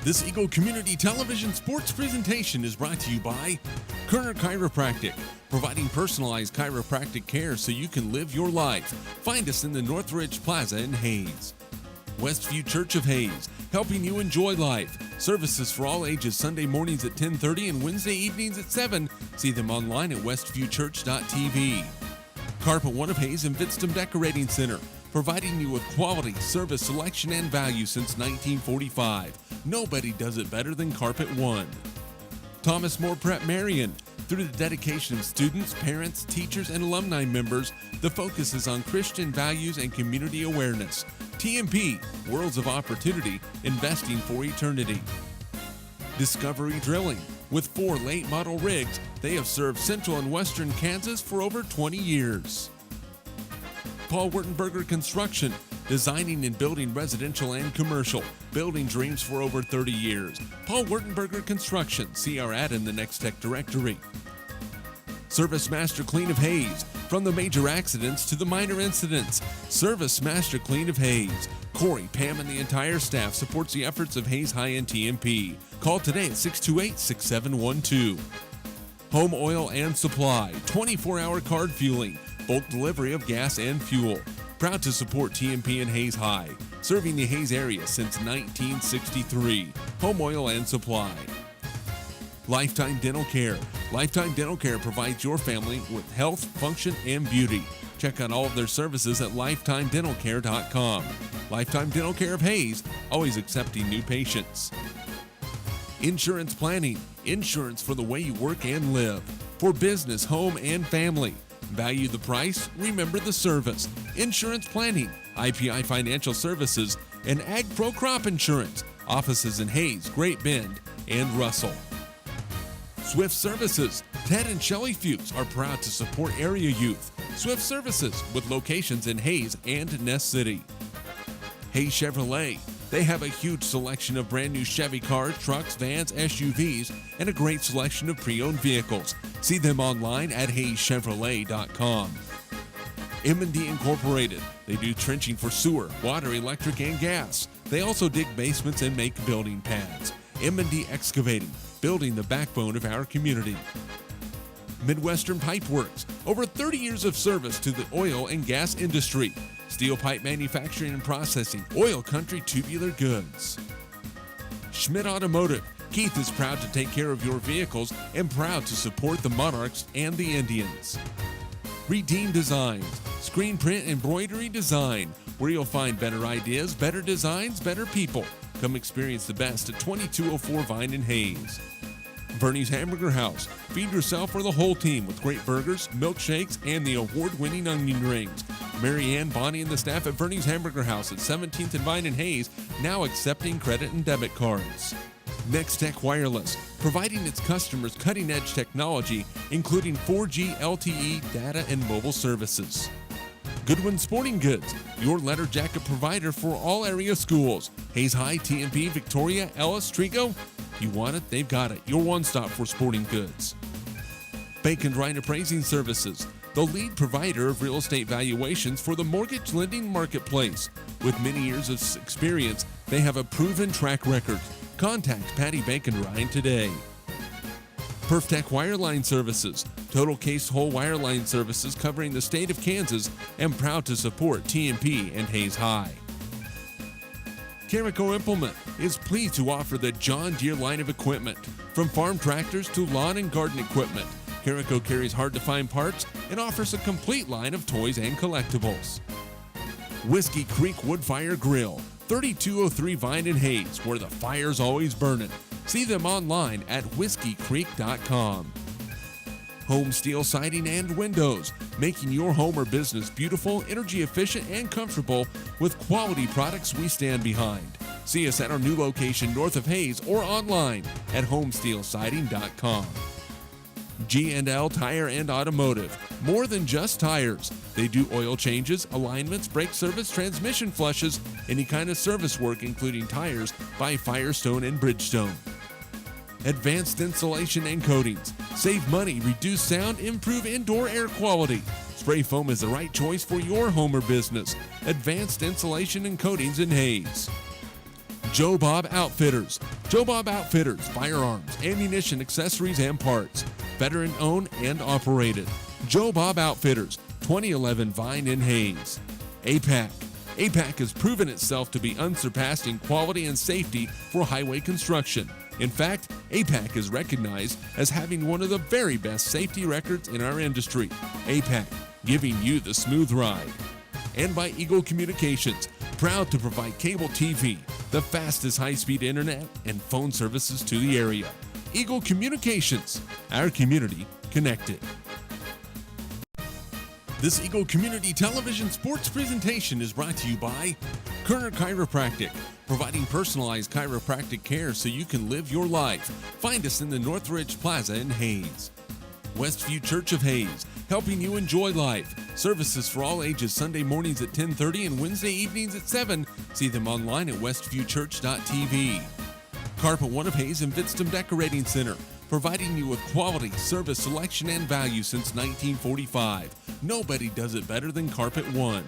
This Eagle Community Television sports presentation is brought to you by Kerner Chiropractic, providing personalized chiropractic care so you can live your life. Find us in the Northridge Plaza in Hayes. Westview Church of Hayes, helping you enjoy life. Services for all ages Sunday mornings at 10:30 and Wednesday evenings at 7. See them online at westviewchurch.tv. Carpet One of Hayes and Vidstem Decorating Center, providing you with quality, service, selection, and value since 1945. Nobody does it better than Carpet One. Thomas More Prep-Marian. Through the dedication of students, parents, teachers, and alumni members, the focus is on Christian values and community awareness. TMP, Worlds of Opportunity, investing for eternity. Discovery Drilling. With 4 late model rigs, they have served central and western Kansas for over 20 years. Paul Wurtenberger Construction, designing and building residential and commercial, building dreams for over 30 years. Paul Wurtenberger Construction, see our ad in the Next Tech directory. Service Master Clean of Hayes, from the major accidents to the minor incidents. Service Master Clean of Hayes. Corey, Pam, and the entire staff supports the efforts of Hayes High and TMP. Call today at 628-6712. Home Oil and Supply, 24-hour card fueling, bulk delivery of gas and fuel. Proud to support TMP and Hayes High, serving the Hayes area since 1963. Home Oil and Supply. Lifetime Dental Care. Lifetime Dental Care provides your family with health, function, and beauty. Check out all of their services at lifetimedentalcare.com. Lifetime Dental Care of Hayes, always accepting new patients. Insurance Planning. Insurance for the way you work and live. For business, home, and family. Value the price, remember the service. Insurance Planning, IPI Financial Services, and Ag Pro Crop Insurance. Offices in Hayes, Great Bend, and Russell. Swift Services. Ted and Shelley Fuchs are proud to support area youth. Swift Services, with locations in Hayes and Ness City. Hayes Chevrolet. They have a huge selection of brand new Chevy cars, trucks, vans, SUVs, and a great selection of pre-owned vehicles. See them online at hayeschevrolet.com. M&D Incorporated. They do trenching for sewer, water, electric, and gas. They also dig basements and make building pads. M&D Excavating, building the backbone of our community. Midwestern Pipe Works. Over 30 years of service to the oil and gas industry. Steel pipe manufacturing and processing, oil country tubular goods. Schmidt Automotive. Keith is proud to take care of your vehicles and proud to support the Monarchs and the Indians. Redeem Designs. Screen print embroidery design, where you'll find better ideas, better designs, better people. Come experience the best at 2204 Vine in Hayes. Bernie's Hamburger House. Feed yourself or the whole team with great burgers, milkshakes, and the award-winning onion rings. Mary Ann, Bonnie, and the staff at Bernie's Hamburger House at 17th and Vine in Hayes, now accepting credit and debit cards. Next Tech Wireless, providing its customers cutting-edge technology, including 4G LTE data and mobile services. Goodwin Sporting Goods, your letter jacket provider for all area schools. Hayes High, TMP, Victoria, Ellis, Trigo. You want it, they've got it. Your one-stop for sporting goods. Bacon Ryan Appraising Services, the lead provider of real estate valuations for the mortgage lending marketplace. With many years of experience, they have a proven track record. Contact Patty Bacon Ryan today. PerfTech Wireline Services, total case whole wireline services covering the state of Kansas, and proud to support TMP and Hayes High. Carico Implement is pleased to offer the John Deere line of equipment. From farm tractors to lawn and garden equipment, Carico carries hard-to-find parts and offers a complete line of toys and collectibles. Whiskey Creek Woodfire Grill, 3203 Vine in Hayes, where the fire's always burning. See them online at whiskeycreek.com. Home Steel Siding and Windows, making your home or business beautiful, energy efficient, and comfortable with quality products we stand behind. See us at our new location north of Hayes or online at homesteelsiding.com. G&L Tire and Automotive, more than just tires. They do oil changes, alignments, brake service, transmission flushes, any kind of service work including tires by Firestone and Bridgestone. Advanced Insulation and Coatings. Save money, reduce sound, improve indoor air quality. Spray foam is the right choice for your home or business. Advanced Insulation and Coatings in Hayes. Joe Bob Outfitters. Joe Bob Outfitters, firearms, ammunition, accessories, and parts. Veteran owned and operated. Joe Bob Outfitters, 2011 Vine in Hayes. APAC. APAC has proven itself to be unsurpassed in quality and safety for highway construction. In fact, APAC is recognized as having one of the very best safety records in our industry. APAC, giving you the smooth ride. And by Eagle Communications, proud to provide cable TV, the fastest high-speed internet, and phone services to the area. Eagle Communications, our community connected. This Eagle Community Television sports presentation is brought to you by Kerner Chiropractic, providing personalized chiropractic care so you can live your life. Find us in the Northridge Plaza in Hayes. Westview Church of Hayes, helping you enjoy life. Services for all ages Sunday mornings at 10:30 and Wednesday evenings at 7. See them online at westviewchurch.tv. Carpet One of Hayes and Vidstem Decorating Center, providing you with quality, service, selection, and value since 1945. Nobody does it better than Carpet One.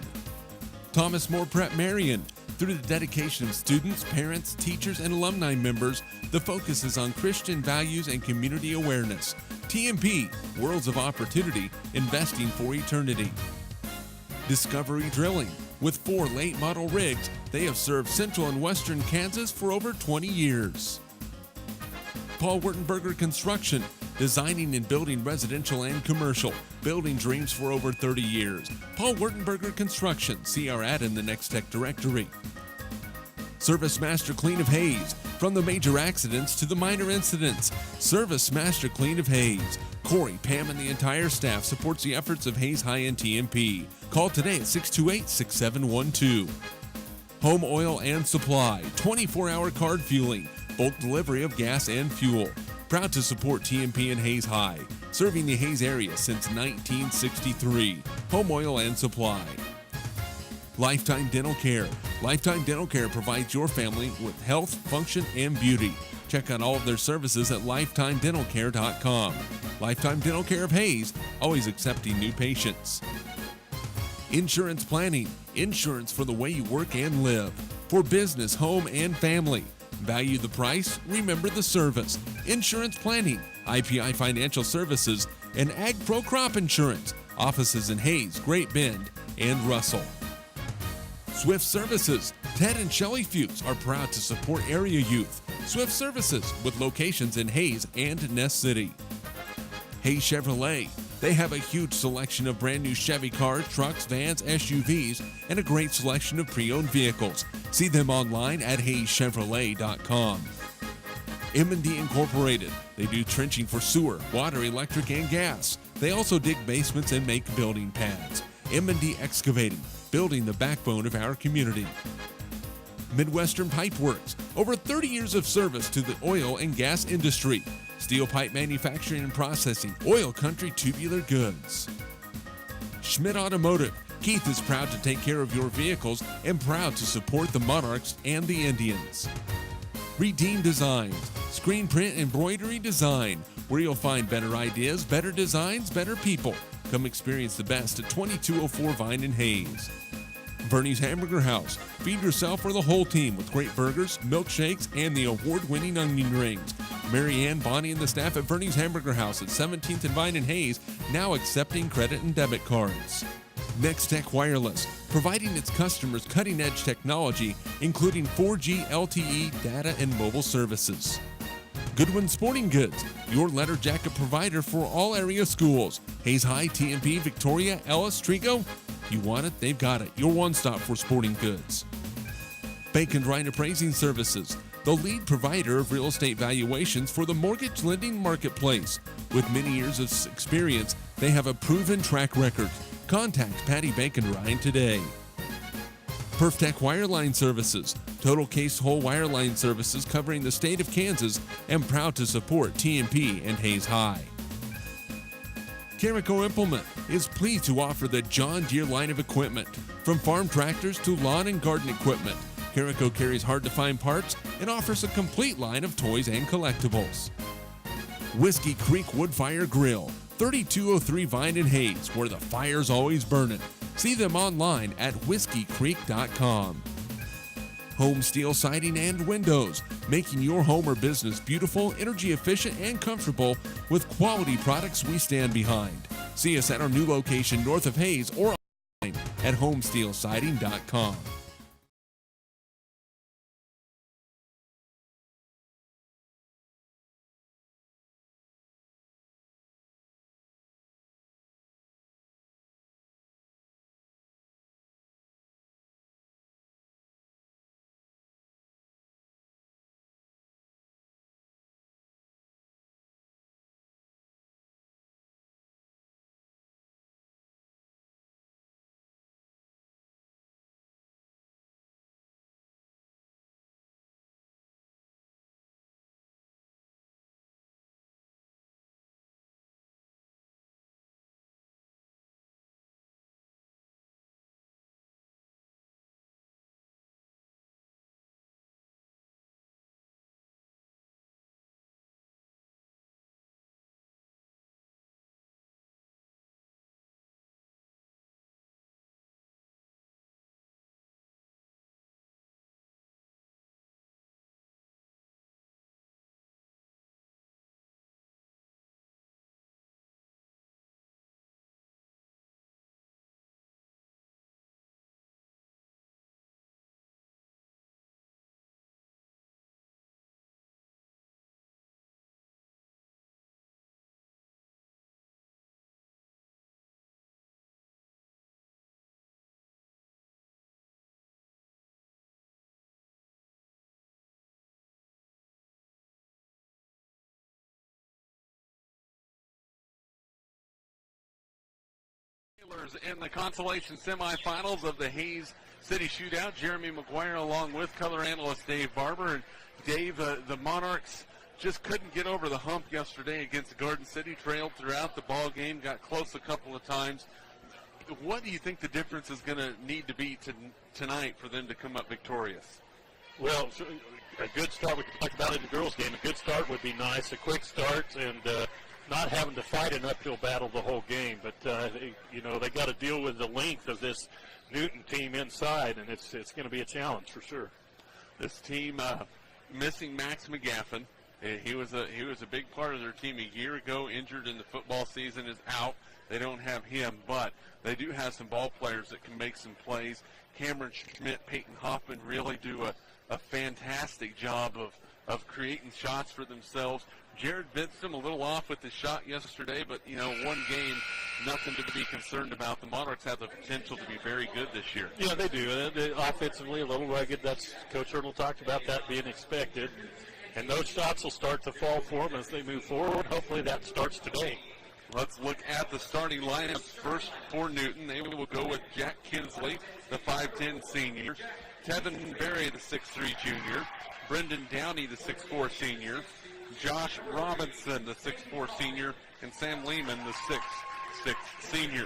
Thomas More Prep-Marian. Through the dedication of students, parents, teachers, and alumni members, the focus is on Christian values and community awareness. TMP, Worlds of Opportunity, investing for eternity. Discovery Drilling. With 4 late model rigs, they have served central and western Kansas for over 20 years. Paul Wurtenberger Construction, designing and building residential and commercial, building dreams for over 30 years. Paul Wurtenberger Construction, see our ad in the Next Tech directory. Service Master Clean of Hayes, from the major accidents to the minor incidents. Service Master Clean of Hayes. Corey, Pam, and the entire staff supports the efforts of Hayes High and TMP. Call today at 628-6712. Home Oil and Supply, 24-hour card fueling, bulk delivery of gas and fuel. Proud to support TMP and Hayes High, serving the Hayes area since 1963. Home Oil and Supply. Lifetime Dental Care. Lifetime Dental Care provides your family with health, function, and beauty. Check out all of their services at lifetimedentalcare.com. Lifetime Dental Care of Hayes, always accepting new patients. Insurance Planning. Insurance for the way you work and live. For business, home, and family. Value the price, remember the service. Insurance Planning, IPI Financial Services, and Ag Pro Crop Insurance. Offices in Hayes, Great Bend, and Russell. Swift Services. Ted and Shelley Fuchs are proud to support area youth. Swift Services, with locations in Hayes and Ness City. Hayes Chevrolet. They have a huge selection of brand new Chevy cars, trucks, vans, SUVs, and a great selection of pre-owned vehicles. See them online at hayeschevrolet.com. M&D Incorporated. They do trenching for sewer, water, electric, and gas. They also dig basements and make building pads. M&D Excavating, building the backbone of our community. Midwestern Pipe Works. Over 30 years of service to the oil and gas industry. Steel pipe manufacturing and processing, oil country tubular goods. Schmidt Automotive. Keith is proud to take care of your vehicles and proud to support the Monarchs and the Indians. Redeem Designs. Screen print embroidery design, where you'll find better ideas, better designs, better people. Come experience the best at 2204 Vine in Hayes. Bernie's Hamburger House. Feed yourself or the whole team with great burgers, milkshakes, and the award-winning onion rings. Mary Ann, Bonnie, and the staff at Bernie's Hamburger House at 17th and Vine in Hayes, now accepting credit and debit cards. Next Tech Wireless, providing its customers cutting-edge technology, including 4G LTE data and mobile services. Goodwin Sporting Goods, your letter jacket provider for all area schools. Hayes High, TMP, Victoria, Ellis, Trigo. You want it, they've got it. Your one-stop for sporting goods. Bacon Ryan Appraising Services, the lead provider of real estate valuations for the mortgage lending marketplace. With many years of experience, they have a proven track record. Contact Patty Bacon Ryan today. PerfTech Wireline Services, total case whole wireline services covering the state of Kansas, and proud to support TMP and Hayes High. Carico Implement is pleased to offer the John Deere line of equipment, from farm tractors to lawn and garden equipment. Carico carries hard-to-find parts and offers a complete line of toys and collectibles. Whiskey Creek Wood Fire Grill, 3203 Vine in Hayes, where the fire's always burning. See them online at whiskeycreek.com. Home Steel Siding and Windows, making your home or business beautiful, energy efficient, and comfortable with quality products we stand behind. See us at our new location north of Hayes or online at homesteelsiding.com. In the consolation semifinals of the Hayes City Shootout, Jeremy McGuire along with color analyst Dave Barber. And Dave, the Monarchs just couldn't get over the hump yesterday against Garden City, trailed throughout the ball game, got close a couple of times. What do you think the difference is going to need to be tonight for them to come up victorious? Well, a good start, we talked about it in the girls' game, a good start would be nice, a quick start, and not having to fight an uphill battle the whole game. But, they got to deal with the length of this Newton team inside, and it's going to be a challenge for sure. This team missing Max McGaffin. He was a big part of their team a year ago, injured in the football season, is out. They don't have him, but they do have some ball players that can make some plays. Cameron Schmidt, Peyton Hoffman really do a fantastic job of creating shots for themselves. Jared Vinston a little off with the shot yesterday, but, one game, nothing to be concerned about. The Monarchs have the potential to be very good this year. Yeah, they do. They're offensively a little rugged. That's Coach Hurdle talked about that being expected. And those shots will start to fall for them as they move forward. Hopefully that starts today. Let's look at the starting lineups first for Newton. They will go with Jack Kinsley, the 5'10 senior, Tevin Berry, the 6'3 junior, Brendan Downey, the 6'4 senior, Josh Robinson, the 6'4 senior, and Sam Lehman, the 6'6 senior.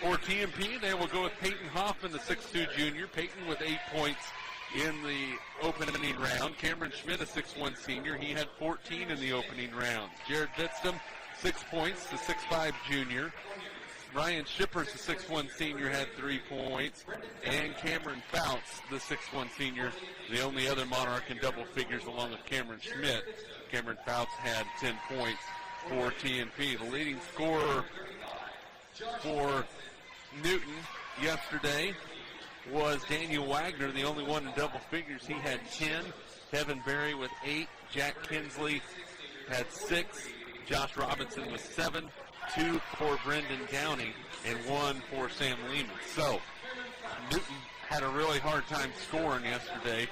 For TMP, they will go with Peyton Hoffman, the 6'2 junior. Peyton with 8 points in the opening round. Cameron Schmidt, a 6'1 senior. He had 14 in the opening round. Jared Vinston, 6 points, the 6'5 junior. Ryan Shippers, the 6'1 senior, had 3 points. And Cameron Fouts, the 6'1 senior, the only other Monarch in double figures along with Cameron Schmidt. Cameron Fouts had 10 points for TMP. The leading scorer for Newton yesterday was Daniel Wagner, the only one in double figures. He had 10. Kevin Berry with 8. Jack Kinsley had 6. Josh Robinson with 7. 2 for Brendan Downey and 1 for Sam Lehman. So Newton had a really hard time scoring yesterday,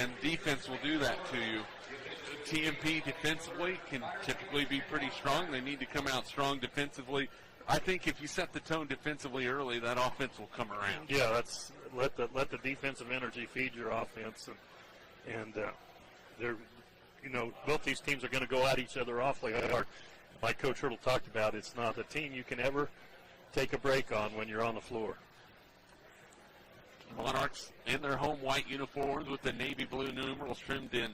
and defense will do that to you. TMP defensively can typically be pretty strong. They need to come out strong defensively. I think if you set the tone defensively early, that offense will come around. Yeah, that's let the defensive energy feed your offense, and they're both these teams are going to go at each other awfully hard. Like Coach Hurdle talked about, it's not a team you can ever take a break on when you're on the floor. Monarchs in their home white uniforms with the navy blue numerals trimmed in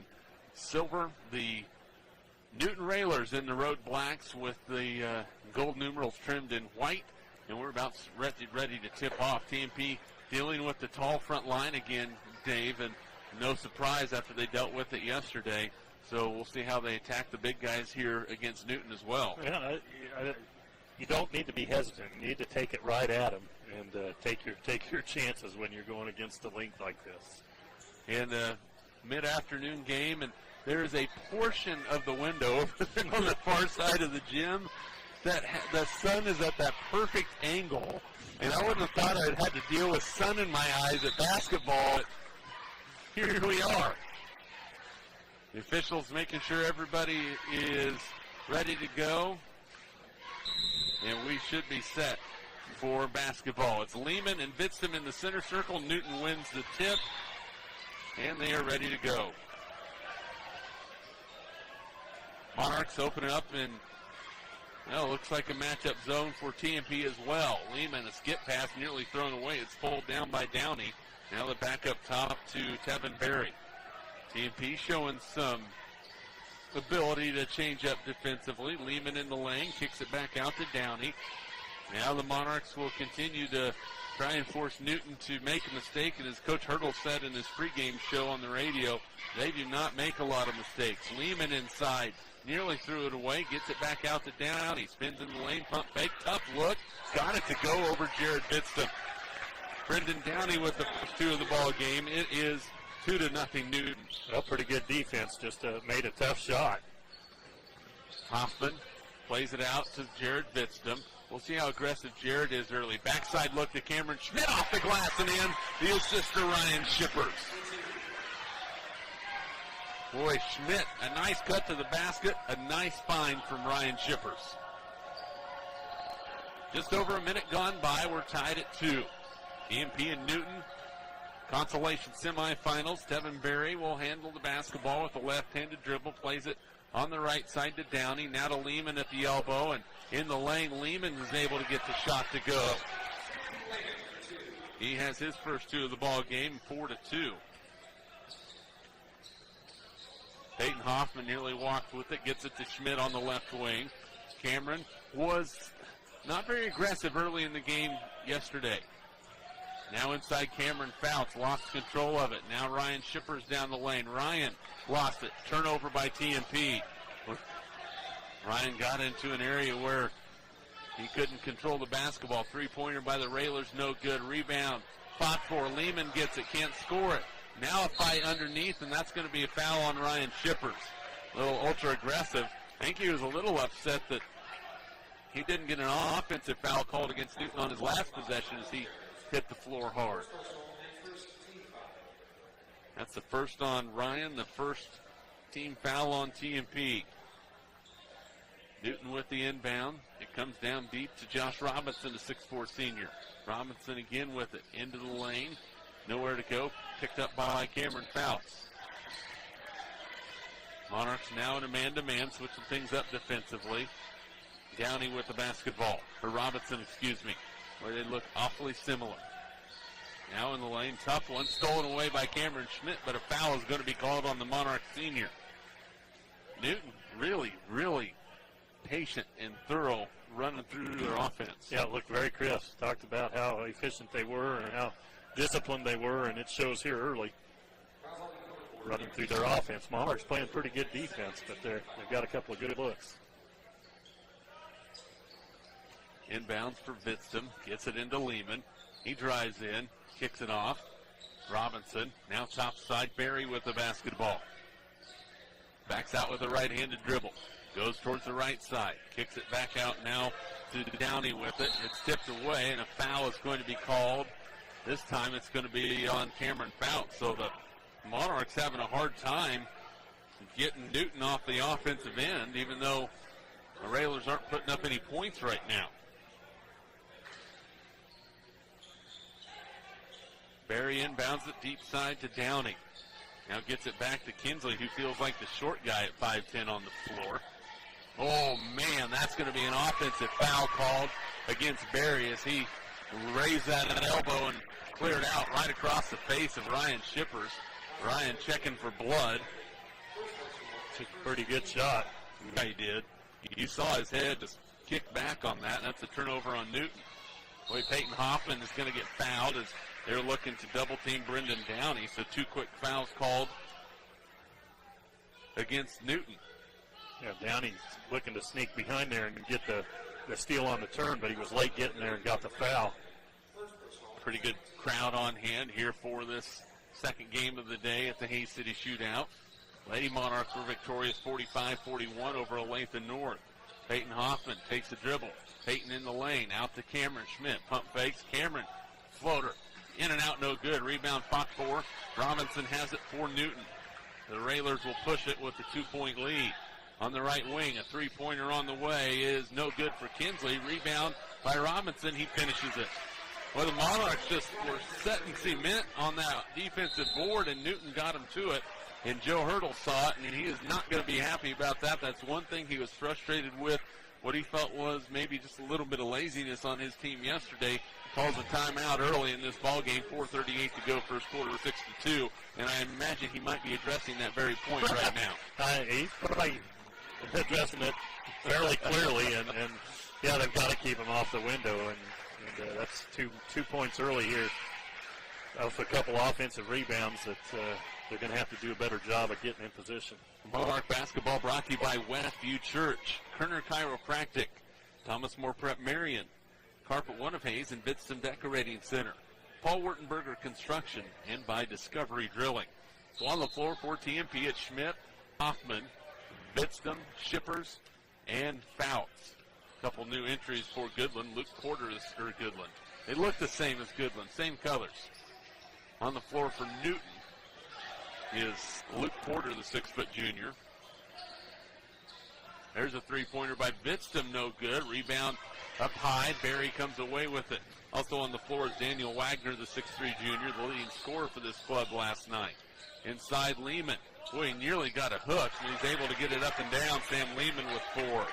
silver. The Newton Railers in the road blacks with the gold numerals trimmed in white. And we're about ready to tip off. TMP dealing with the tall front line again, Dave. And no surprise after they dealt with it yesterday. So we'll see how they attack the big guys here against Newton as well. Yeah, you don't need to be hesitant. You need to take it right at them and take your chances when you're going against a length like this. And mid-afternoon game, and there is a portion of the window over there on the far side of the gym that the sun is at that perfect angle. And I wouldn't have thought I'd had to deal with sun in my eyes at basketball, but here we are. The officials making sure everybody is ready to go. And we should be set for basketball. It's Lehman and Vitztham in the center circle. Newton wins the tip. And they are ready to go. Monarchs open it up, and looks like a matchup zone for TMP as well. Lehman, a skip pass nearly thrown away. It's pulled down by Downey. Now the back up top to Tevin Berry. TMP showing some ability to change up defensively. Lehman in the lane, kicks it back out to Downey. Now the Monarchs will continue to try and force Newton to make a mistake, and as Coach Hurdle said in his pregame show on the radio, they do not make a lot of mistakes. Lehman inside, nearly threw it away, gets it back out to Downey, spins in the lane, pump fake, tough look, got it to go over Jared Vitztham. Brendan Downey with the first two of the ball game. It is 2-0 Newton. Well, pretty good defense, just made a tough shot. Hoffman plays it out to Jared Vitztham. We'll see how aggressive Jared is early. Backside look to Cameron Schmidt off the glass and in. The assist to Ryan Shippers. Boy, Schmidt, a nice cut to the basket. A nice find from Ryan Shippers. Just over a minute gone by. We're tied at 2. TMP and Newton. Consolation semifinals. Tevin Berry will handle the basketball with a left-handed dribble. Plays it on the right side to Downey. Now to Lehman at the elbow. And in the lane, Lehman is able to get the shot to go. He has his first two of the ball game, 4-2. Peyton Hoffman nearly walked with it, gets it to Schmidt on the left wing. Cameron was not very aggressive early in the game yesterday. Now inside Cameron Fouts, lost control of it. Now Ryan Shippers down the lane. Ryan lost it. Turnover by TMP. Ryan got into an area where he couldn't control the basketball. Three-pointer by the Railers, no good. Rebound, fought for. Lehman gets it, can't score it. Now a fight underneath, and that's going to be a foul on Ryan Shippers. A little ultra-aggressive. I think he was a little upset that he didn't get an offensive foul called against Newton on his last possession as he hit the floor hard. That's the first on Ryan, the first team foul on TMP. Newton with the inbound. It comes down deep to Josh Robinson, a 6'4 senior. Robinson again with it. Into the lane. Nowhere to go. Picked up by Cameron Fouts. Monarchs now in a man-to-man, switching things up defensively. Downey with the basketball. Or Robinson, excuse me. Where they look awfully similar. Now in the lane. Tough one. Stolen away by Cameron Schmidt, but a foul is going to be called on the Monarch senior. Newton really, really patient and thorough running through their offense. Yeah, it looked very crisp. Talked about how efficient they were and how disciplined they were, and it shows here early. Running through their offense. Monarch's playing pretty good defense, but they've got a couple of good looks. Inbounds for Vitztham. Gets it into Lehman. He drives in. Kicks it off. Robinson. Now top side. Berry with the basketball. Backs out with a right-handed dribble. Goes towards the right side. Kicks it back out now to Downey with it. It's tipped away, and a foul is going to be called. This time it's going to be on Cameron Fouts. So the Monarchs having a hard time getting Newton off the offensive end, even though the Railers aren't putting up any points right now. Berry inbounds it deep side to Downey. Now gets it back to Kinsley, who feels like the short guy at 5'10 on the floor. Oh, man, that's going to be an offensive foul called against Berry as he raised that at an elbow and cleared out right across the face of Ryan Shippers. Ryan checking for blood. Took a pretty good shot. Yeah, he did. You saw his head just kick back on that. That's a turnover on Newton. Boy, Peyton Hoffman is going to get fouled as They're looking to double team Brendan Downey, so 2 quick fouls called against Newton. Yeah, Downey's looking to sneak behind there and get the steal on the turn, but he was late getting there and got the foul. Pretty good crowd on hand here for this second game of the day at the Hays City Shootout. Lady Monarchs were victorious 45-41 over Olathe North. Peyton Hoffman takes a dribble. Peyton in the lane, out to Cameron Schmidt. Pump fakes, Cameron, floater. In and out, no good. Rebound fought for. Robinson has it for Newton. The Railers will push it with a 2-point lead. On the right wing, a 3-pointer on the way is no good for Kinsley. Rebound by Robinson. He finishes it. Well, the Monarchs just were setting cement on that defensive board, and Newton got him to it. And Joe Hurdle saw it, and he is not going to be happy about that. That's one thing he was frustrated with. What he felt was maybe just a little bit of laziness on his team yesterday. Calls a timeout early in this ball game, 4:38 to go, first quarter, 6-2. And I imagine he might be addressing that very point right now. He's probably addressing it fairly clearly, and yeah, they've got to keep him off the window, and that's two points early here. With a couple offensive rebounds that they're going to have to do a better job of getting in position. Monarch basketball brought to you by Westview Church, Kerner Chiropractic, Thomas More Prep-Marian, Carpet One of Hays, and Bitston Decorating Center, Paul Wurtenberger Construction, and by Discovery Drilling. So on the floor for TMP, it's Schmidt, Hoffman, Bitston, Shippers, and Fouts. A couple new entries for Goodland. Luke Porter is for Goodland. They look the same as Goodland, same colors. On the floor for Newton is Luke Porter, the 6-foot junior. There's a 3-pointer by Bitston, no good. Rebound up high. Barry comes away with it. Also on the floor is Daniel Wagner, the 6'3 junior, the leading scorer for this club last night. Inside Lehman. Boy, he nearly got a hook, and he's able to get it up and down. Sam Lehman with 4.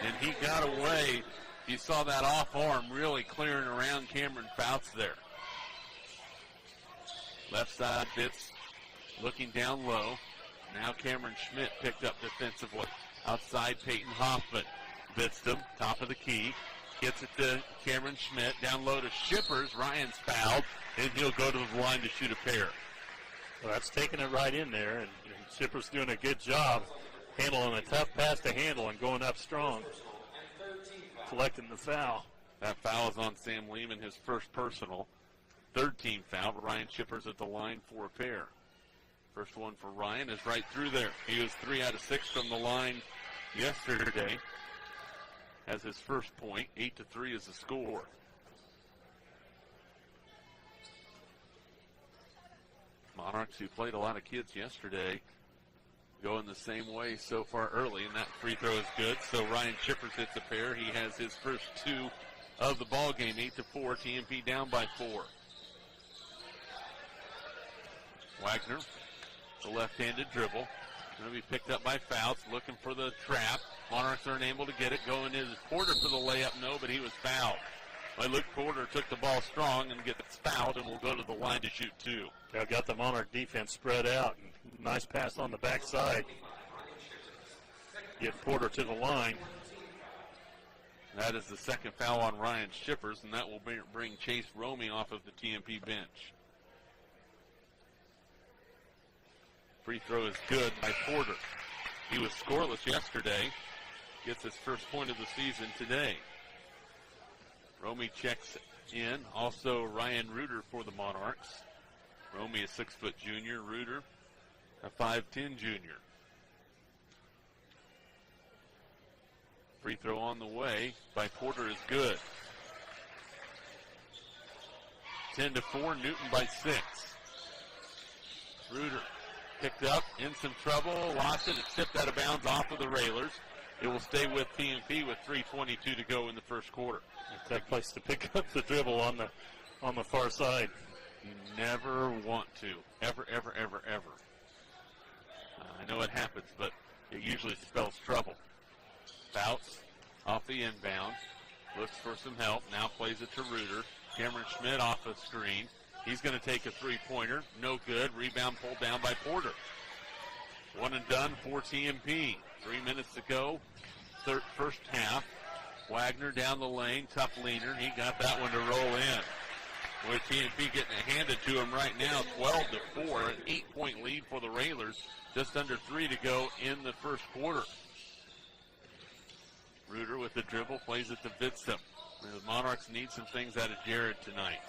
And he got away. You saw that off arm really clearing around Cameron Fouts there. Left side, Bitts looking down low. Now Cameron Schmidt picked up defensively. Outside, Peyton Hoffman. Bitston, top of the key. Gets it to Cameron Schmidt. Down low to Shippers. Ryan's fouled, and he'll go to the line to shoot a pair. Well, that's taking it right in there, and Shippers doing a good job handling a tough pass to handle and going up strong. Collecting the foul. That foul is on Sam Lehman, his first personal. Third team foul. Ryan Shippers at the line for a pair. First one for Ryan is right through there. He was 3 out of 6 from the line yesterday. Has his first point. 8-3 is the score. Monarchs, who played a lot of kids yesterday, going the same way so far early, and that free throw is good. So Ryan Shippers hits a pair. He has his first 2 of the ball game. 8-4. TMP down by 4. Wagner, the left-handed dribble. Going to be picked up by Fouts, looking for the trap. Monarchs are unable to get it. Going is Porter for the layup. No, but he was fouled. Well, Luke Porter took the ball strong and gets fouled, and will go to the line to shoot 2. Yeah, got the Monarch defense spread out. Nice pass on the backside. Get Porter to the line. That is the second foul on Ryan Shippers, and that will bring Chase Romey off of the TMP bench. Free throw is good by Porter. He was scoreless yesterday. Gets his first point of the season today. Romey checks in. Also Ryan Reuter for the Monarchs. Romey, a 6-foot junior. Reuter, a 5'10 junior. Free throw on the way by Porter is good. 10-4, Newton by 6. Reuter picked up, in some trouble, lost it. It's tipped out of bounds off of the Railers. It will stay with TMP with 3:22 to go in the first quarter. It's that place to pick up the dribble on the far side. You never want to, ever. I know it happens, but it usually spells trouble. Fouts off the inbound, looks for some help, now plays it to Reuter. Cameron Schmidt off the screen. He's going to take a 3-pointer, no good. Rebound pulled down by Porter. One and done for TMP. 3 minutes to go, first half. Wagner down the lane, tough leaner. He got that one to roll in. with TMP getting it handed to him right now, 12-4, an 8-point lead for the Railers. Just under 3 to go in the first quarter. Reuter with the dribble, plays it to Vitzum. The Monarchs need some things out of Jared tonight.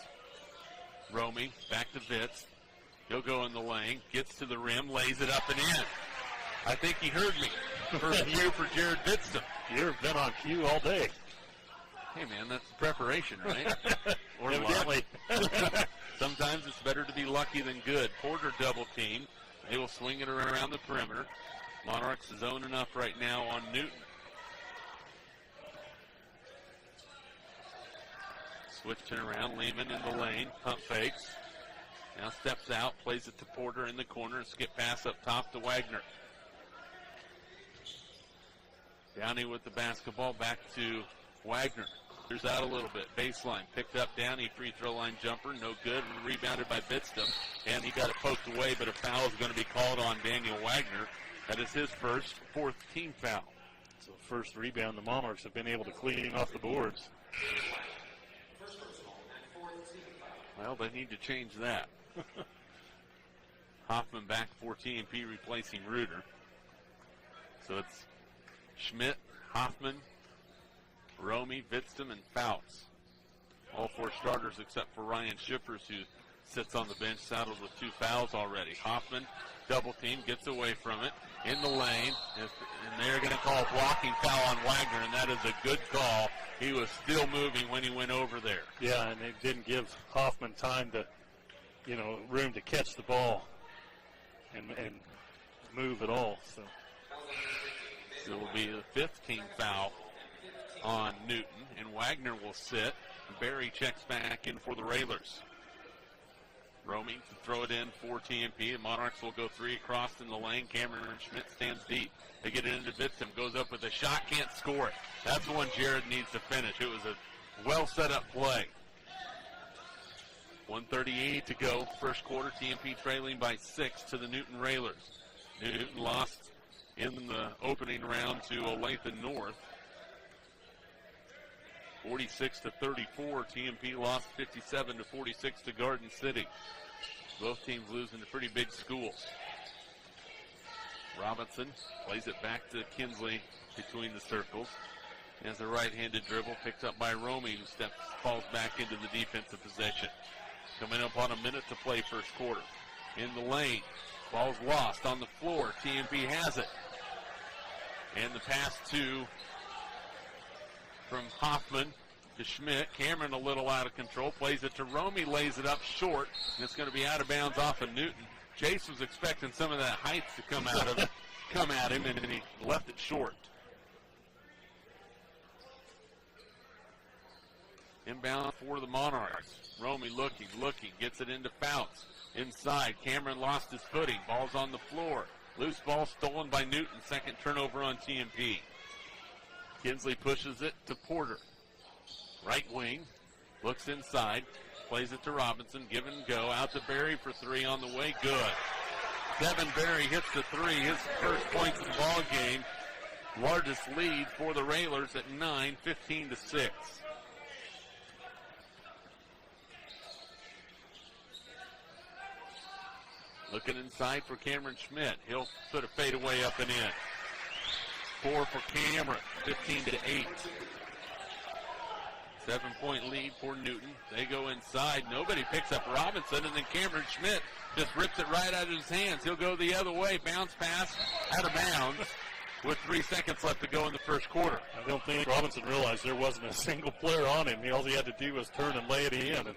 Romy, back to Vitz. He'll go in the lane, gets to the rim, lays it up and in. I think he heard me. First cue for Jared Vitzum. You've been on cue all day. Hey, man, that's preparation, right? Or Evidently. luck. Sometimes it's better to be lucky than good. Porter double team. They will swing it around the perimeter. Monarchs zone enough right now on Newton. Switching around, Lehman in the lane, pump fakes. Now steps out, plays it to Porter in the corner, skip pass up top to Wagner. Downey with the basketball, back to Wagner. Clears out a little bit, baseline, picked up Downey, free throw line jumper, no good, rebounded by Bitston, and he got it poked away, but a foul is going to be called on Daniel Wagner. That is his fourth team foul. So first rebound, the Monarchs have been able to clean off the boards. Well, they need to change that. Hoffman back for TMP, replacing Reuter. So it's Schmidt, Hoffman, Romy, Vitztum, and Fouts. All four starters except for Ryan Schippers, who sits on the bench, saddled with 2 fouls already. Hoffman, double team, gets away from it, in the lane, and they're going to call a blocking foul on Wagner, and that is a good call. He was still moving when he went over there. Yeah, and they didn't give Hoffman time to, room to catch the ball and move at all. So it will be the 5th team foul on Newton, and Wagner will sit. Barry checks back in for the Railers. Romy to throw it in for TMP. The Monarchs will go 3 across in the lane. Cameron Schmidt stands deep. They get it into Vitzum. Goes up with a shot. Can't score it. That's the one Jared needs to finish. It was a well set up play. 1:38 to go. First quarter. TMP trailing by 6 to the Newton Railers. Newton lost in the opening round to Olathe North. 46-34. TMP lost 57-46 to Garden City. Both teams losing to pretty big schools. Robinson plays it back to Kinsley between the circles. Has a right-handed dribble picked up by Romy, who falls back into the defensive possession. Coming up on a minute to play first quarter. In the lane. Ball's lost on the floor. TMP has it. And the pass from Hoffman to Schmidt. Cameron a little out of control. Plays it to Romy. Lays it up short. And it's going to be out of bounds off of Newton. Chase was expecting some of that height to come at him, and he left it short. Inbound for the Monarchs. Romy looking, gets it into Fouts. Inside, Cameron lost his footing. Ball's on the floor. Loose ball stolen by Newton. Second turnover on TMP. Kinsley pushes it to Porter. Right wing, looks inside, plays it to Robinson, give and go, out to Berry for 3 on the way, good. Devin Berry hits the 3, his first points of the ball game. Largest lead for the Railers at 9, 15-6. Looking inside for Cameron Schmidt. He'll put a fadeaway up and in. 4 for Cameron, 15-8. 7-point lead for Newton. They go inside. Nobody picks up Robinson, and then Cameron Schmidt just rips it right out of his hands. He'll go the other way. Bounce pass out of bounds with 3 seconds left to go in the first quarter. I don't think Robinson realized there wasn't a single player on him. All he had to do was turn and lay it in, and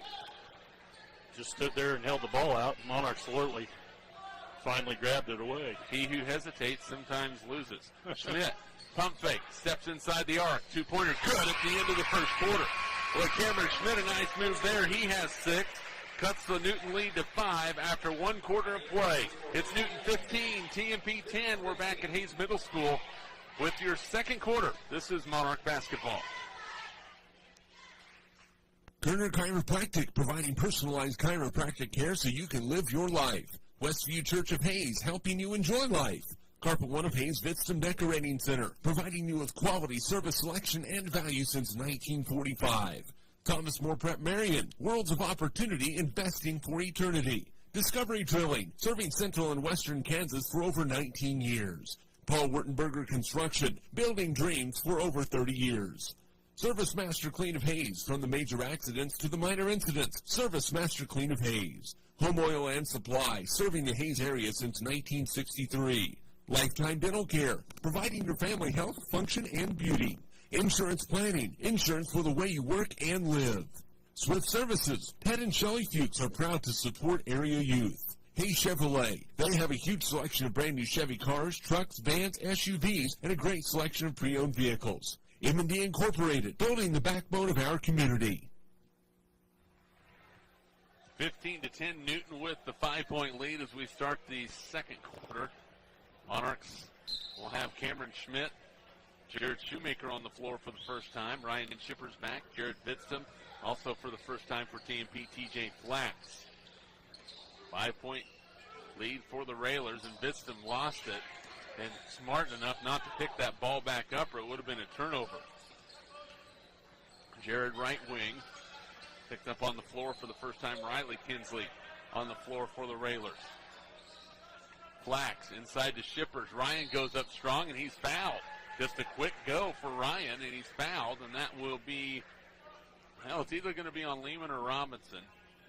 just stood there and held the ball out. Monarchs alertly finally grabbed it away. He who hesitates sometimes loses. Schmidt, pump fake, steps inside the arc. 2-pointer good at the end of the first quarter. Well, Cameron Schmidt, a nice move there. He has 6. Cuts the Newton lead to 5 after 1 quarter of play. It's Newton 15, TMP 10. We're back at Hayes Middle School with your second quarter. This is Monarch basketball. Kerner Chiropractic, providing personalized chiropractic care so you can live your life. Westview Church of Hayes, helping you enjoy life. Carpet One of Hayes Vitztum Decorating Center, providing you with quality service selection and value since 1945. Thomas More Prep-Marian, worlds of opportunity investing for eternity. Discovery Drilling, serving central and western Kansas for over 19 years. Paul Wurtenberger Construction, building dreams for over 30 years. Service Master Clean of Hayes, from the major accidents to the minor incidents. Service Master Clean of Hayes. Home Oil and Supply, serving the Hayes area since 1963. Lifetime Dental Care, providing your family health, function, and beauty. Insurance Planning, insurance for the way you work and live. Swift Services, Ted and Shelley Fuchs are proud to support area youth. Hayes Chevrolet, they have a huge selection of brand new Chevy cars, trucks, vans, SUVs, and a great selection of pre-owned vehicles. M&D Incorporated, building the backbone of our community. 15-10, Newton with the 5-point lead as we start the second quarter. Monarchs will have Cameron Schmidt, Jared Shoemaker on the floor for the first time. Ryan Shipper's back. Jared Bitston also for the first time for TMP. TJ Flax. 5-point lead for the Railers, and Bitston lost it. And smart enough not to pick that ball back up, or it would have been a turnover. Jared right wing picked up on the floor for the first time. Riley Kinsley on the floor for the Railers. Flax inside to Shippers. Ryan goes up strong, and he's fouled. Just a quick go for Ryan, and he's fouled, and that will be, well, it's either going to be on Lehman or Robinson,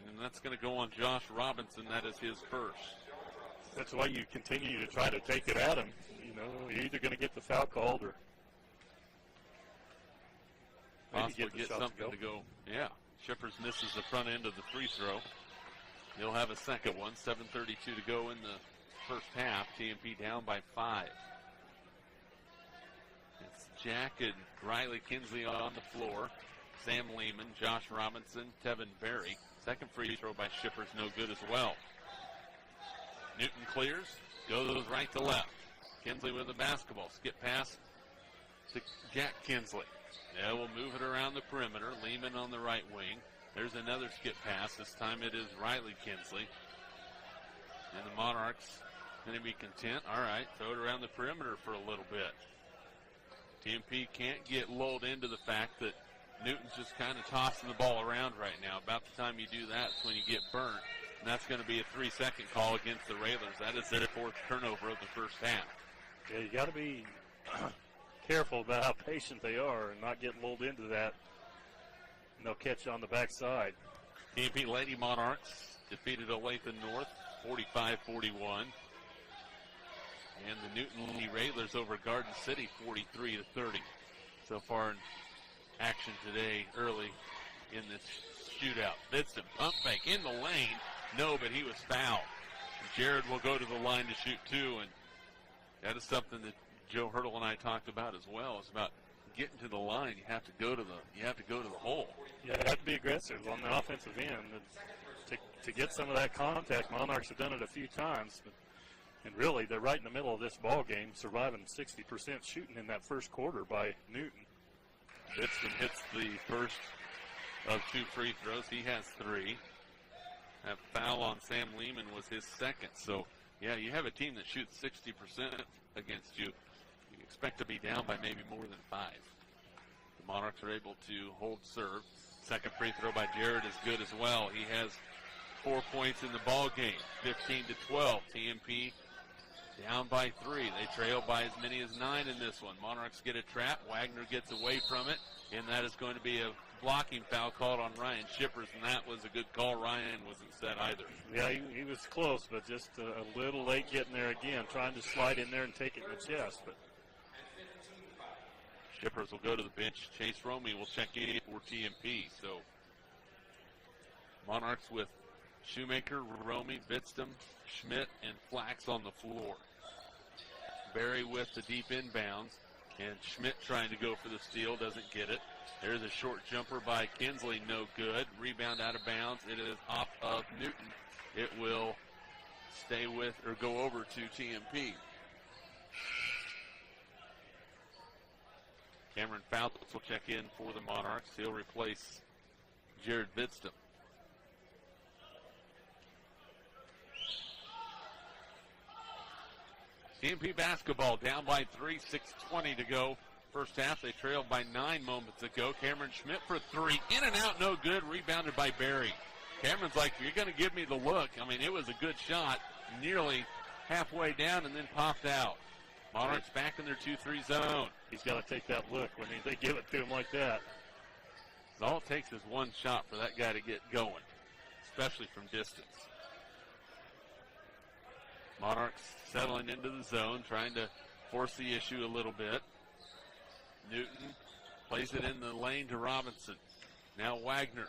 and that's going to go on Josh Robinson. That is his first. That's why you continue to try to take it at him. You know, you're either going to get the foul called or possibly get something to go. Yeah, Shippers misses the front end of the free throw. He'll have a second one. 7:32 to go in the first half. TMP down by 5. It's Jack and Riley Kinsley on the floor. Sam Lehman, Josh Robinson, Tevin Berry. Second free throw by Shippers, no good as well. Newton clears, goes right to left. Kinsley with the basketball. Skip pass to Jack Kinsley. Yeah, we'll move it around the perimeter. Lehman on the right wing. There's another skip pass. This time it is Riley Kinsley. And the Monarchs going to be content. All right, throw it around the perimeter for a little bit. TMP can't get lulled into the fact that Newton's just kind of tossing the ball around right now. About the time you do that, it's when you get burnt. And that's going to be a 3-second call against the Railers. That is their fourth turnover of the first half. Yeah, you got to be careful about how patient they are and not get lulled into that. And they'll catch you on the backside. TMP Lady Monarchs defeated Olathe North 45-41. And the Newton Lady Railers over Garden City 43-30. So far in action today early in this shootout. Bitston pump fake in the lane. No, but he was fouled. Jared will go to the line to shoot two, and that is something that Joe Hurdle and I talked about as well. It's about getting to the line. You have to go to the hole. Yeah, you have to be aggressive on the offensive end. To get some of that contact, Monarchs have done it a few times, and really they're right in the middle of this ball game, surviving 60% shooting in that first quarter by Newton. Bitston hits the first of 2 free throws. He has 3. That foul on Sam Lehman was his second. So, yeah, you have a team that shoots 60% against you. You expect to be down by maybe more than 5. The Monarchs are able to hold serve. Second free throw by Jared is good as well. He has 4 points in the ball game, 15-12. TMP down by 3. They trail by as many as 9 in this one. Monarchs get a trap. Wagner gets away from it, and that is going to be a blocking foul called on Ryan Shippers, and that was a good call. Ryan wasn't set either. Yeah, he was close, but just a little late getting there again, trying to slide in there and take it in the chest. But Shippers will go to the bench. Chase Romey will check in for TMP. So Monarchs with Shoemaker, Romey, Bitston, Schmidt, and Flax on the floor. Berry with the deep inbounds, and Schmidt trying to go for the steal, doesn't get it. There's a short jumper by Kinsley, no good. Rebound out of bounds. It is off of Newton. It will stay with, or go over to TMP. Cameron Fouts will check in for the Monarchs. He'll replace Jared Bitston. TMP basketball down by 3, 6:20 to go. First half, they trailed by 9 moments ago. Cameron Schmidt for 3. In and out, no good. Rebounded by Berry. Cameron's like, you're going to give me the look. I mean, it was a good shot, nearly halfway down and then popped out. Monarchs back in their 2-3 zone. He's got to take that look when they give it to him like that. All it takes is one shot for that guy to get going, especially from distance. Monarchs settling into the zone, trying to force the issue a little bit. Newton plays it in the lane to Robinson. Now Wagner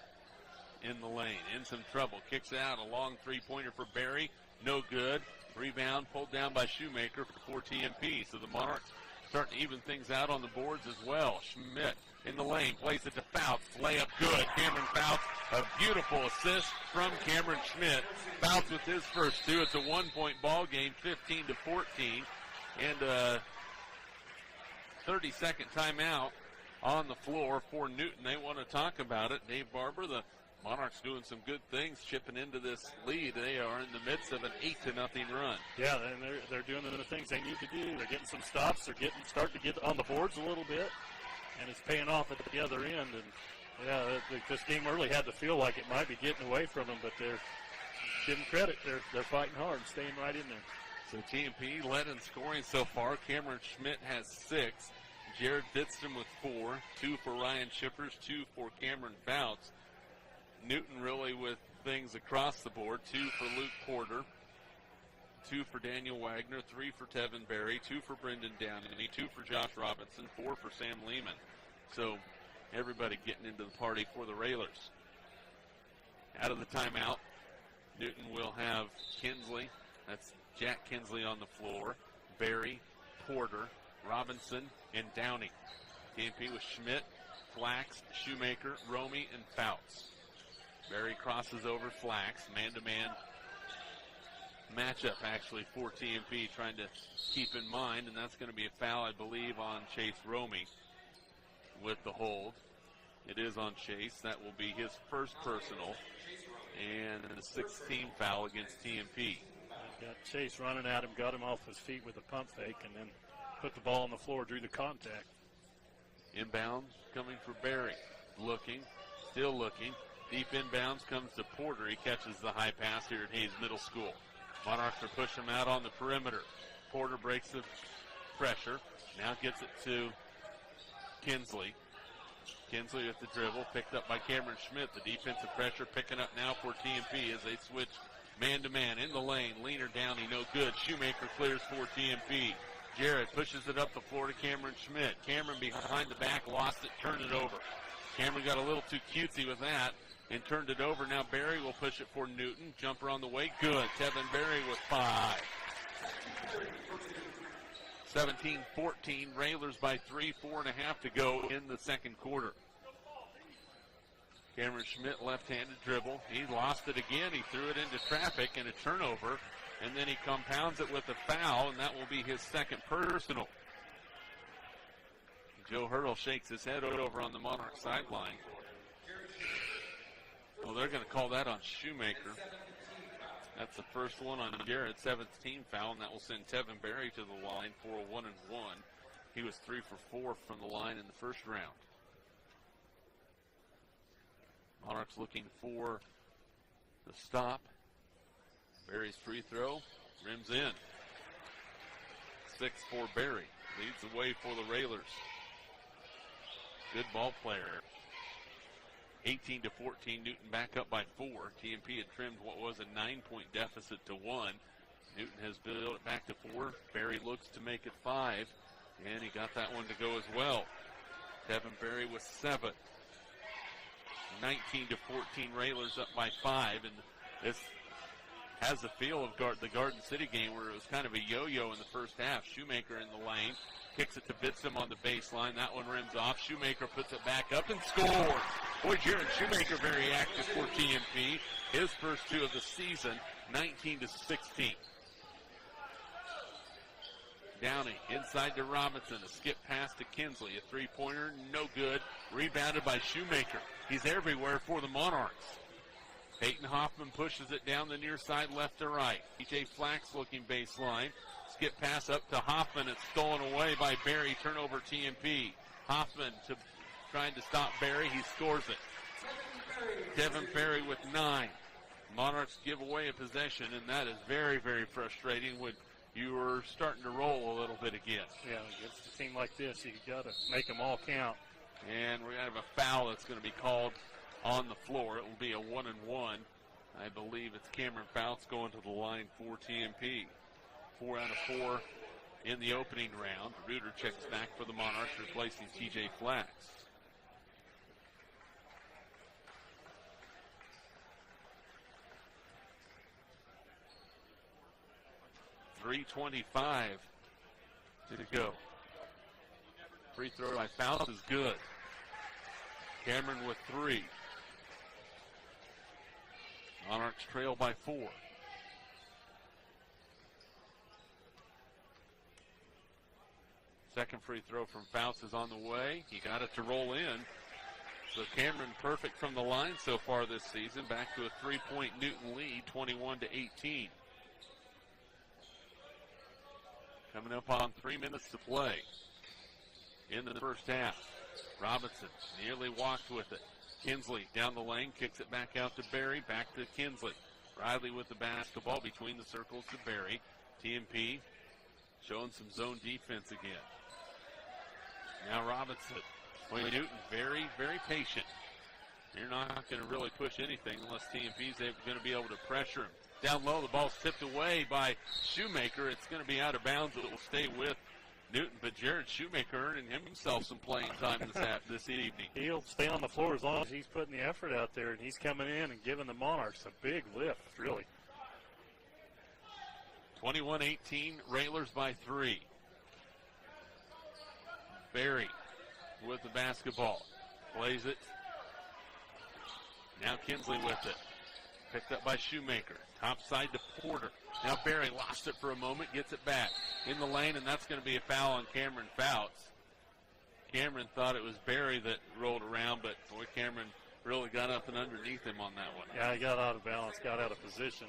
in the lane, in some trouble. Kicks it out, a long three-pointer for Berry. No good. Rebound pulled down by Shoemaker for TMP. So the Monarchs starting to even things out on the boards as well. Schmidt in the lane, plays it to Fouts. Layup good. Cameron Fouts, a beautiful assist from Cameron Schmidt. Fouts with his first 2. It's a 1-point ball game, 15-14. And a 30-second timeout on the floor for Newton. They want to talk about it. Dave Barber, the Monarchs doing some good things, chipping into this lead. They are in the midst of an 8-0 run. Yeah, and they're doing the things they need to do. They're getting some stops. They're starting to get on the boards a little bit, and it's paying off at the other end. And yeah, this game early had to feel like it might be getting away from them, but they're give them credit. They're fighting hard, staying right in there. So TMP led in scoring so far. Cameron Schmidt has 6. Jared Ditson with 4. 2 for Ryan Shippers, 2 for Cameron Fouts. Newton really with things across the board. 2 for Luke Porter. 2 for Daniel Wagner. 3 for Tevin Berry. 2 for Brendan Downey. 2 for Josh Robinson. 4 for Sam Lehman. So everybody getting into the party for the Railers. Out of the timeout, Newton will have Kinsley. That's Jack Kinsley on the floor. Berry, Porter, Robinson, and Downey. TMP with Schmidt, Flax, Shoemaker, Romy, and Fouts. Berry crosses over Flax. Man-to-man matchup, actually, for TMP, trying to keep in mind, and that's going to be a foul, I believe, on Chase Romy with the hold. It is on Chase. That will be his first personal, and the 16th foul against TMP. Got Chase running at him, got him off his feet with a pump fake, and then put the ball on the floor, drew the contact. Inbounds coming for Berry. Looking, still looking. Deep inbounds comes to Porter. He catches the high pass here at Hayes Middle School. Monarchs are pushing him out on the perimeter. Porter breaks the pressure. Now gets it to Kinsley. Kinsley with the dribble, picked up by Cameron Schmidt. The defensive pressure picking up now for TMP as they switch man-to-man in the lane. Leaner Downey, no good. Shoemaker clears for TMP. Jarrett pushes it up the floor to Cameron Schmidt. Cameron behind the back, lost it, turned it over. Cameron got a little too cutesy with that and turned it over. Now Berry will push it for Newton. Jumper on the way, good. Tevin Berry with 5. 17-14, Railers by 3, 4.5 to go in the second quarter. Cameron Schmidt, left-handed dribble. He lost it again. He threw it into traffic and a turnover, and then he compounds it with a foul, and that will be his second personal. Joe Hurdle shakes his head over on the Monarch sideline. Well, they're going to call that on Shoemaker. That's the first one on Jarrett, 17th foul, and that will send Tevin Berry to the line for a 1-and-1. He was 3 for 4 from the line in the first round. Monarchs looking for the stop. Berry's free throw, rims in. 6 for Berry, leads the way for the Railers. Good ball player. 18-14, Newton back up by 4. TMP had trimmed what was a 9-point deficit to 1. Newton has built it back to 4. Berry looks to make it 5, and he got that one to go as well. Tevin Berry with 7. 19-14, Railers up by 5, and this has the feel of the Garden City game where it was kind of a yo-yo in the first half. Shoemaker in the lane, kicks it to Bitsum on the baseline. That one rims off. Shoemaker puts it back up and scores. Boy, Jared Shoemaker very active for TMP. His first 2 of the season, 19-16. Downey inside to Robinson. A skip pass to Kinsley. A three-pointer, no good. Rebounded by Shoemaker. He's everywhere for the Monarchs. Peyton Hoffman pushes it down the near side, left to right. TJ Flax looking baseline. Skip pass up to Hoffman. It's stolen away by Barry. Turnover TMP. Hoffman trying to stop Barry. He scores it. Devin Barry with 9. Monarchs give away a possession, and that is very, very frustrating when you were starting to roll a little bit again. Yeah, against a team like this, you got to make them all count. And we're going to have a foul that's going to be called on the floor. It will be a 1-and-1. I believe it's Cameron Fouts going to the line for TMP. 4 out of 4 in the opening round. Reuter checks back for the Monarchs, replacing TJ Flax. .325 to go. Free throw by Fouts is good. Cameron with 3. Monarchs trail by 4. Second free throw from Fouts is on the way. He got it to roll in. So Cameron perfect from the line so far this season. Back to a 3-point Newton lead, 21-18. Coming up on 3 minutes to play in the first half. Robinson nearly walked with it. Kinsley down the lane, kicks it back out to Barry, back to Kinsley. Riley with the basketball between the circles to Barry. TMP showing some zone defense again. Now Robinson. Boy, Newton very, very patient. You're not going to really push anything unless TMP is going to be able to pressure him. Down low, the ball's tipped away by Shoemaker. It's going to be out of bounds. It will stay with Newton, but Jared Shoemaker earning himself some playing time this evening. He'll stay on the floor as long as he's putting the effort out there, and he's coming in and giving the Monarchs a big lift, really. 21-18, Railers by 3. Barry with the basketball. Plays it. Now Kinsley with it. Picked up by Shoemaker. Top side to Porter. Now Barry lost it for a moment, gets it back in the lane, and that's going to be a foul on Cameron Fouts. Cameron thought it was Barry that rolled around, but boy, Cameron really got up and underneath him on that one. Yeah, he got out of balance, got out of position,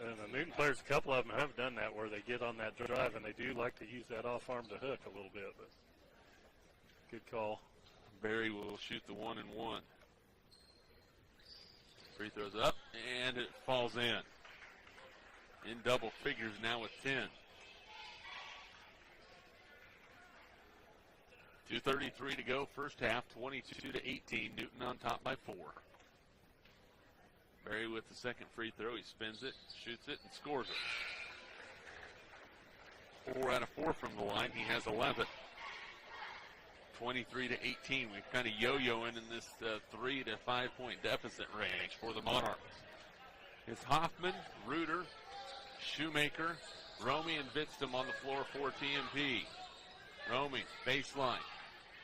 and the Newton players, a couple of them have done that where they get on that drive, and they do like to use that off arm to hook a little bit, but good call. Barry will shoot the 1-and-1. Free throws up, and it falls in. In double figures now with 10. 2:33 to go, first half, 22-18. Newton on top by 4. Barry with the second free throw. He spins it, shoots it, and scores it. 4 out of 4 from the line. He has 11. 23-18. We're kind of yo-yoing in this 3 to 5 point deficit range for the Monarchs. It's Hoffman, Reuter, Shoemaker, Romy, and Vidstam on the floor for TMP. Romy, baseline,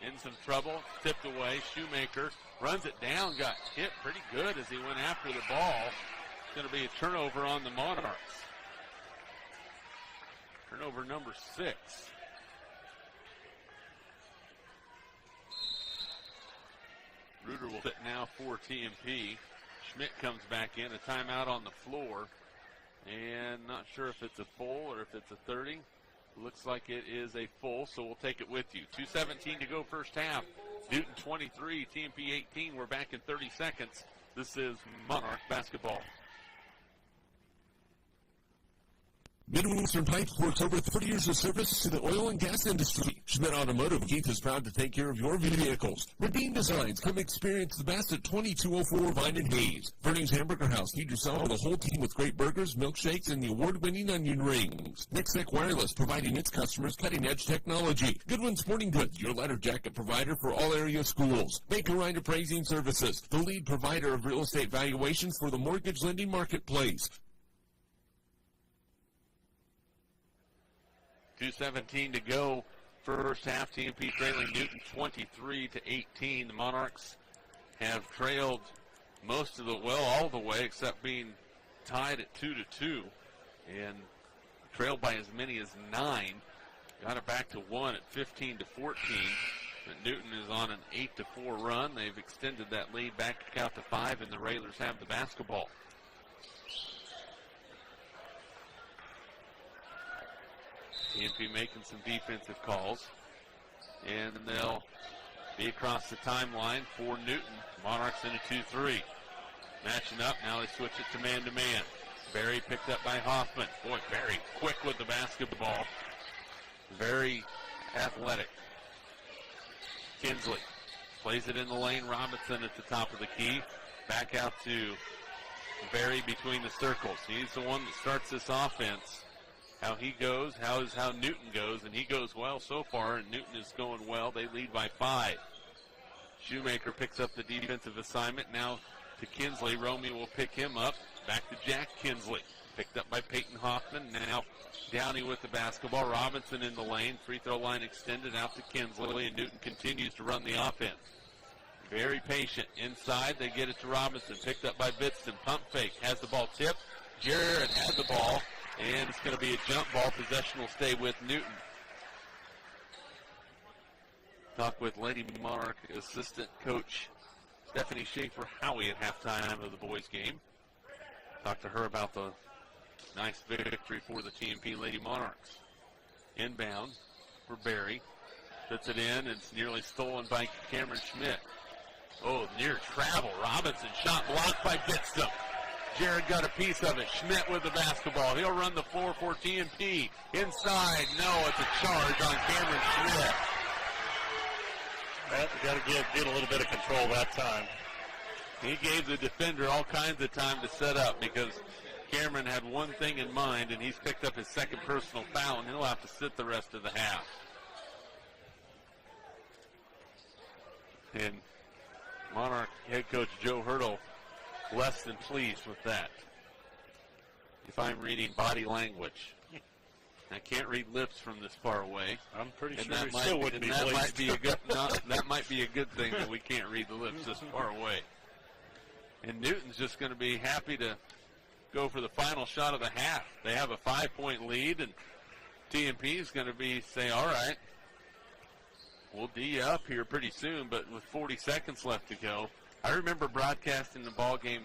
in some trouble, tipped away. Shoemaker runs it down, got hit pretty good as he went after the ball. It's going to be a turnover on the Monarchs. Turnover number 6. Reuter will sit now for TMP. Schmidt comes back in, a timeout on the floor. And not sure if it's a full or if it's a 30. Looks like it is a full, so we'll take it with you. 2:17 to go first half. Newton 23, TMP 18. We're back in 30 seconds. This is Monarch basketball. Midwestern Pipe works over 30 years of service to the oil and gas industry. Schmidt Automotive Keith is proud to take care of your vehicles. Redeem Designs, come experience the best at 2204 Vine and Hayes. Verning's Hamburger House, feed yourself with a whole team with great burgers, milkshakes, and the award-winning onion rings. Nextec Wireless, providing its customers cutting-edge technology. Goodwin Sporting Goods, your letter jacket provider for all area schools. Baker Ryan Appraising Services, the lead provider of real estate valuations for the mortgage lending marketplace. 2:17 to go, first half. TMP trailing Newton 23-18. The Monarchs have trailed all the way, except being tied at 2-2, and trailed by as many as 9. Got it back to 1 at 15-14. But Newton is on an 8-4 run. They've extended that lead back out to 5, and the Railers have the basketball. TMP making some defensive calls, and they'll be across the timeline for Newton. Monarchs in a 2-3. Matching up, now they switch it to man-to-man. Barry picked up by Hoffman. Boy, Barry quick with the basketball. Very athletic. Kinsley plays it in the lane. Robinson at the top of the key. Back out to Barry between the circles. He's the one that starts this offense. How he goes, how Newton goes, and he goes well so far, and Newton is going well. They lead by 5. Shoemaker picks up the defensive assignment. Now to Kinsley. Romeo will pick him up. Back to Jack Kinsley. Picked up by Peyton Hoffman. Now Downey with the basketball. Robinson in the lane. Free throw line extended out to Kinsley, and Newton continues to run the offense. Very patient. Inside, they get it to Robinson. Picked up by Bitston. Pump fake. Has the ball tipped. Jared has the ball, and it's going to be a jump ball. Possession will stay with Newton. Talk with Lady Monarch assistant coach Stephanie Schaefer-Howie at halftime of the boys' game. Talk to her about the nice victory for the TMP Lady Monarchs. Inbound for Barry. Puts it in, and it's nearly stolen by Cameron Schmidt. Oh, near travel. Robinson shot blocked by Bitston. Jared got a piece of it. Schmidt with the basketball. He'll run the floor for TMP. Inside. No, it's a charge on Cameron Schmidt. Got to get a little bit of control that time. He gave the defender all kinds of time to set up because Cameron had one thing in mind, and he's picked up his second personal foul, and he'll have to sit the rest of the half. And Monarch head coach Joe Hurdle less than pleased with that. If I'm reading body language. I can't read lips from this far away. I'm pretty and sure we still wouldn't be that pleased. might be a good that might be a good thing that we can't read the lips this far away. And Newton's just going to be happy to go for the final shot of the half. They have a 5-point lead, and TMP is going to say, all right, we'll D you up here pretty soon, but with 40 seconds left to go. I remember broadcasting the ball game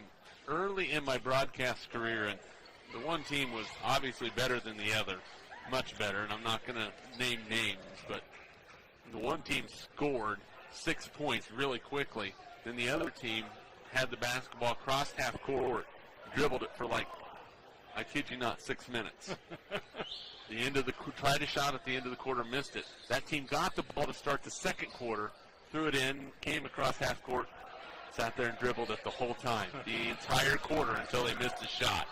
early in my broadcast career, and the one team was obviously better than the other, much better, and I'm not going to name names, but the one team scored 6 points really quickly. Then the other team had the basketball crossed half court, dribbled it for I kid you not, 6 minutes. Tried a shot at the end of the quarter, missed it. That team got the ball to start the second quarter, threw it in, came across half court, sat there and dribbled it the whole time, the entire quarter until they missed a shot.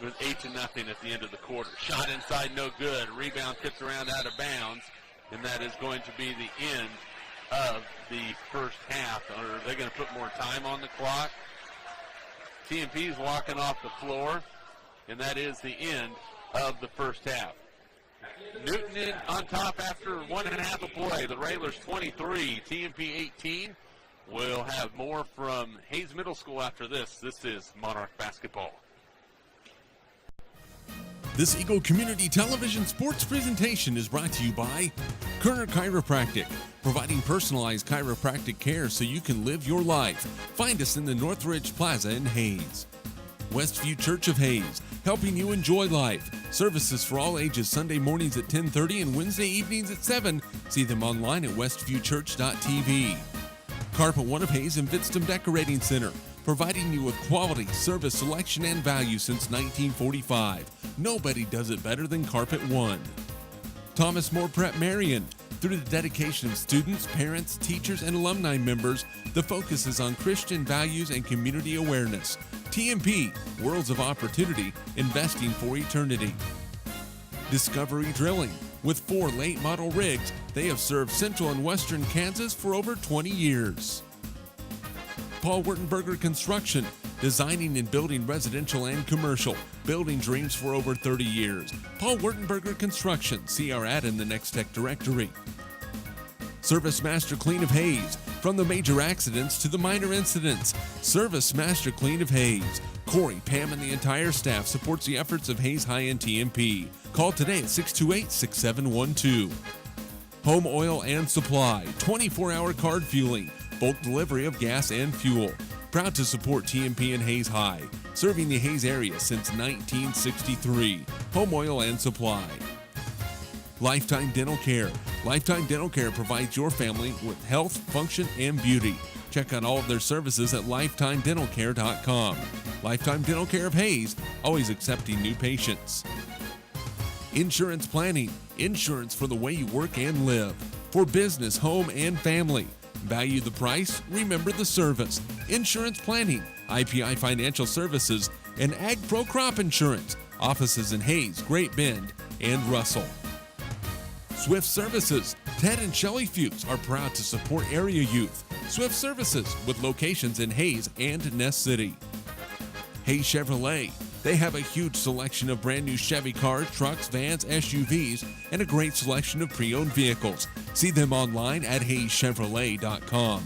It was 8-0 at the end of the quarter. Shot inside, no good. Rebound tipped around out of bounds, and that is going to be the end of the first half. Are they going to put more time on the clock? TMP is walking off the floor, and that is the end of the first half. Newton on top after 1.5 of play. The Railers 23, TMP 18. We'll have more from Hayes Middle School after this. This is Monarch Basketball. This Eagle Community Television sports presentation is brought to you by Kerner Chiropractic, providing personalized chiropractic care so you can live your life. Find us in the Northridge Plaza in Hayes. Westview Church of Hayes, helping you enjoy life. Services for all ages Sunday mornings at 10:30 and Wednesday evenings at 7. See them online at westviewchurch.tv. Carpet One of Hayes and Vidstem Decorating Center, providing you with quality, service, selection, and value since 1945. Nobody does it better than Carpet One. Thomas More Prep-Marian. Through the dedication of students, parents, teachers, and alumni members, the focus is on Christian values and community awareness. TMP, Worlds of Opportunity, investing for eternity. Discovery Drilling. With 4 late model rigs, they have served central and western Kansas for over 20 years. Paul Wurtenberger Construction, designing and building residential and commercial, building dreams for over 30 years. Paul Wurtenberger Construction, see our ad in the Next Tech directory. Service Master Clean of Hayes, from the major accidents to the minor incidents. Service Master Clean of Hayes. Corey, Pam, and the entire staff supports the efforts of Hayes High and TMP. Call today at 628-6712. Home Oil and Supply, 24-hour card fueling, bulk delivery of gas and fuel. Proud to support TMP and Hayes High, serving the Hayes area since 1963. Home Oil and Supply. Lifetime Dental Care. Lifetime Dental Care provides your family with health, function, and beauty. Check out all of their services at lifetimedentalcare.com. Lifetime Dental Care of Hayes, always accepting new patients. Insurance Planning. Insurance for the way you work and live. For business, home, and family. Value the price, remember the service. Insurance Planning, IPI Financial Services, and Ag Pro Crop Insurance. Offices in Hayes, Great Bend, and Russell. Swift Services. Ted and Shelley Fuchs are proud to support area youth. Swift Services with locations in Hayes and Ness City. Hayes Chevrolet. They have a huge selection of brand new Chevy cars, trucks, vans, SUVs, and a great selection of pre-owned vehicles. See them online at hayeschevrolet.com.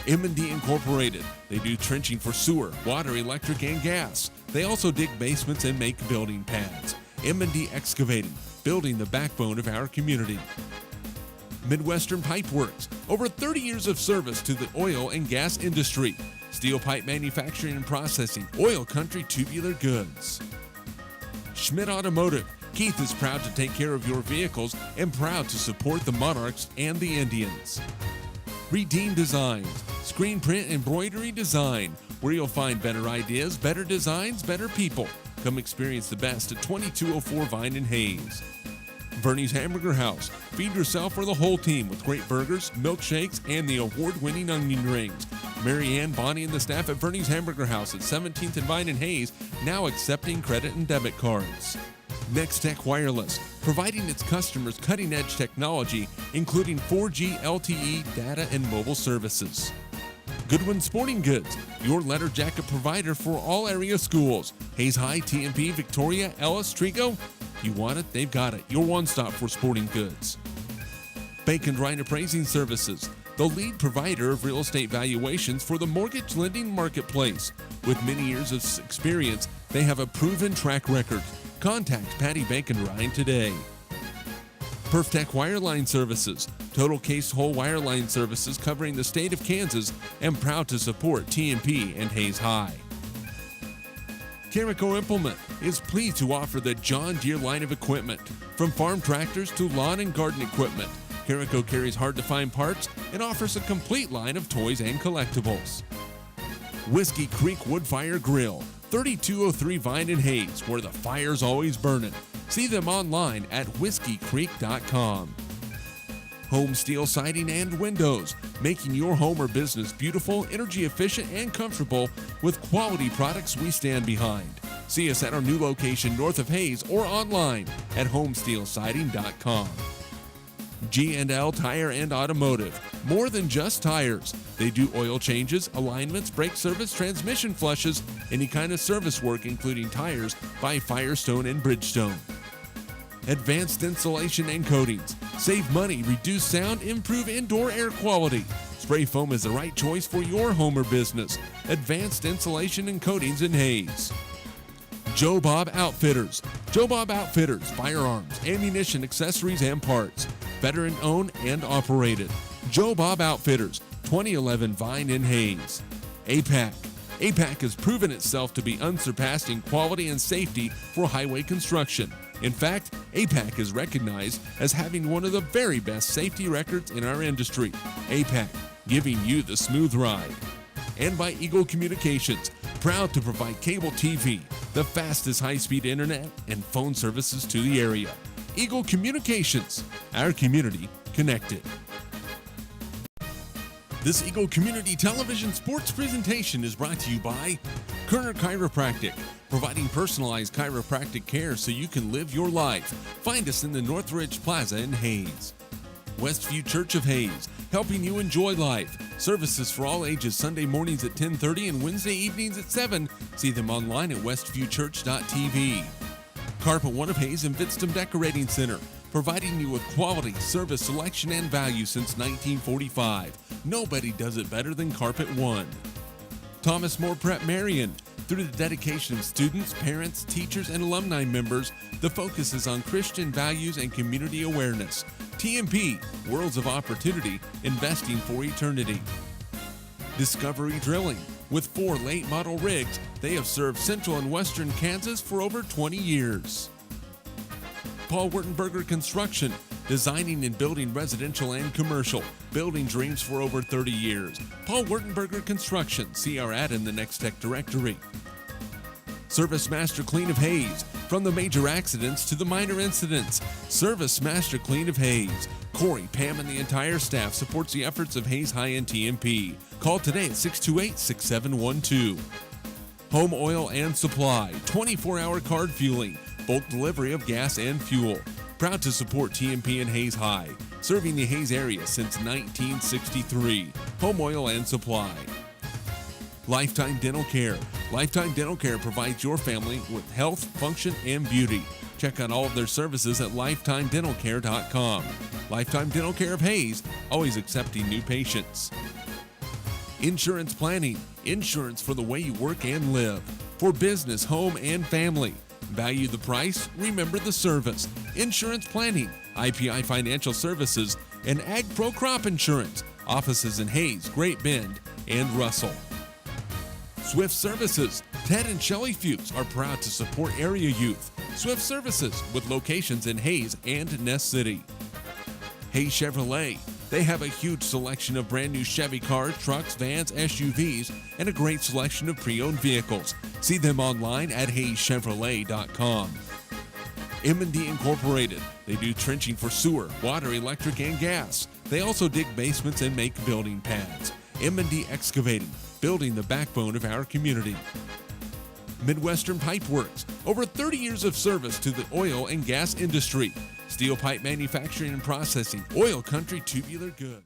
M&D Incorporated. They do trenching for sewer, water, electric, and gas. They also dig basements and make building pads. M&D Excavating, building the backbone of our community. Midwestern Pipe Works, over 30 years of service to the oil and gas industry. Steel pipe manufacturing and processing, oil country tubular goods. Schmidt Automotive. Keith is proud to take care of your vehicles and proud to support the Monarchs and the Indians. Redeem Designs, screen print embroidery design, where you'll find better ideas, better designs, better people. Come experience the best at 2204 Vine and Hayes. Bernie's Hamburger House. Feed yourself or the whole team with great burgers, milkshakes, and the award-winning onion rings. Mary Ann, Bonnie, and the staff at Bernie's Hamburger House at 17th and Vine and Hayes, now accepting credit and debit cards. Next Tech Wireless, providing its customers cutting-edge technology, including 4G LTE data and mobile services. Goodwin Sporting Goods, your letter jacket provider for all area schools. Hayes High, TMP, Victoria, Ellis, Trigo. You want it, they've got it. Your one-stop for sporting goods. Bacon Ryan Appraising Services, the lead provider of real estate valuations for the mortgage lending marketplace. With many years of experience, they have a proven track record. Contact Patty Bacon Ryan today. PerfTech Wireline Services, total case whole wireline services covering the state of Kansas, and proud to support TMP and Hayes High. Carico Implement is pleased to offer the John Deere line of equipment. From farm tractors to lawn and garden equipment, Carico carries hard-to-find parts and offers a complete line of toys and collectibles. Whiskey Creek Woodfire Grill, 3203 Vine and Hayes, where the fire's always burning. See them online at whiskeycreek.com. Home Steel Siding and Windows, making your home or business beautiful, energy efficient, and comfortable with quality products we stand behind. See us at our new location north of Hayes or online at homesteelsiding.com. G&L Tire and Automotive, more than just tires. They do oil changes, alignments, brake service, transmission flushes, any kind of service work including tires by Firestone and Bridgestone. Advanced Insulation and Coatings. Save money, reduce sound, improve indoor air quality. Spray foam is the right choice for your home or business. Advanced Insulation and Coatings in Hayes. Joe Bob Outfitters. Joe Bob Outfitters, firearms, ammunition, accessories, and parts. Veteran owned and operated. Joe Bob Outfitters, 2011 Vine in Hayes. APAC. APAC has proven itself to be unsurpassed in quality and safety for highway construction. In fact, APAC is recognized as having one of the very best safety records in our industry. APAC, giving you the smooth ride. And by Eagle Communications, proud to provide cable TV, the fastest high-speed internet, and phone services to the area. Eagle Communications, our community connected. This Eagle Community Television sports presentation is brought to you by Kerner Chiropractic, providing personalized chiropractic care so you can live your life. Find us in the Northridge Plaza in Hayes. Westview Church of Hayes, helping you enjoy life. Services for all ages, Sunday mornings at 10:30 and Wednesday evenings at 7. See them online at westviewchurch.tv. Carpet One of Hayes and Vidstem Decorating Center, providing you with quality, service, selection, and value since 1945. Nobody does it better than Carpet One. Thomas More Prep-Marian, Through the dedication of students, parents, teachers, and alumni members, the focus is on Christian values and community awareness. TMP, Worlds of Opportunity, Investing for Eternity. Discovery Drilling. With 4 late model rigs, they have served central and western Kansas for over 20 years. Paul Wurtenberger Construction. Designing and building residential and commercial. Building dreams for over 30 years. Paul Wurtenberger Construction. See our ad in the Next Tech directory. Service Master Clean of Hayes. From the major accidents to the minor incidents. Service Master Clean of Hayes. Corey, Pam, and the entire staff supports the efforts of Hayes High and TMP. Call today at 628-6712. Home Oil and Supply. 24-hour card fueling. Bulk delivery of gas and fuel. Proud to support TMP and Hayes High, serving the Hayes area since 1963. Home Oil and Supply. Lifetime Dental Care. Lifetime Dental Care provides your family with health, function, and beauty. Check out all of their services at lifetimedentalcare.com. Lifetime Dental Care of Hayes, always accepting new patients. Insurance Planning. Insurance for the way you work and live. For business, home, and family. Value the price, remember the service. Insurance Planning, IPI Financial Services, and Ag Pro Crop Insurance. Offices in Hayes, Great Bend, and Russell. Swift Services. Ted and Shelley Fuchs are proud to support area youth. Swift Services with locations in Hayes and Ness City. Hayes Chevrolet. They have a huge selection of brand new Chevy cars, trucks, vans, SUVs, and a great selection of pre-owned vehicles. See them online at hayeschevrolet.com. M&D Incorporated. They do trenching for sewer, water, electric, and gas. They also dig basements and make building pads. M&D Excavating, building the backbone of our community. Midwestern Pipe Works. Over 30 years of service to the oil and gas industry. Steel pipe manufacturing and processing. Oil Country Tubular Goods.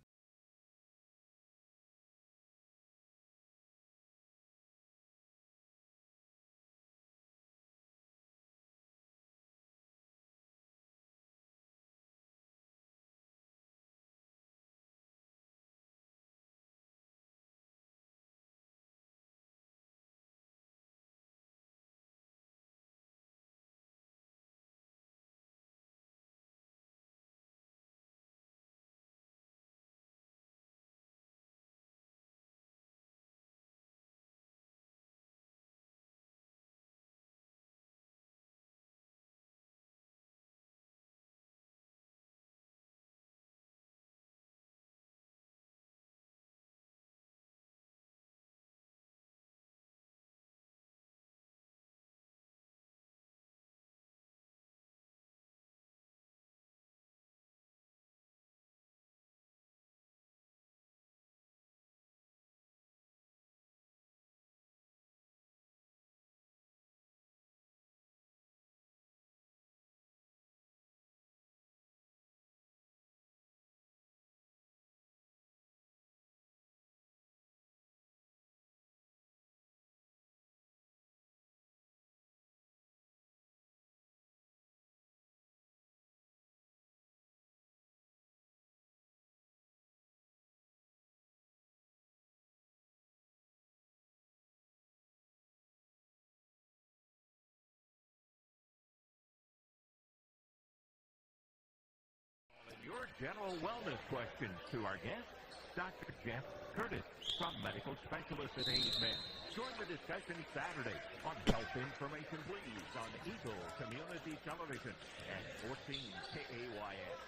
Your general wellness questions to our guest, Dr. Jeff Curtis from Medical Specialist at Hayes Med. Join the discussion Saturday on Health Information Please on Eagle Community Television and 14 KAYS.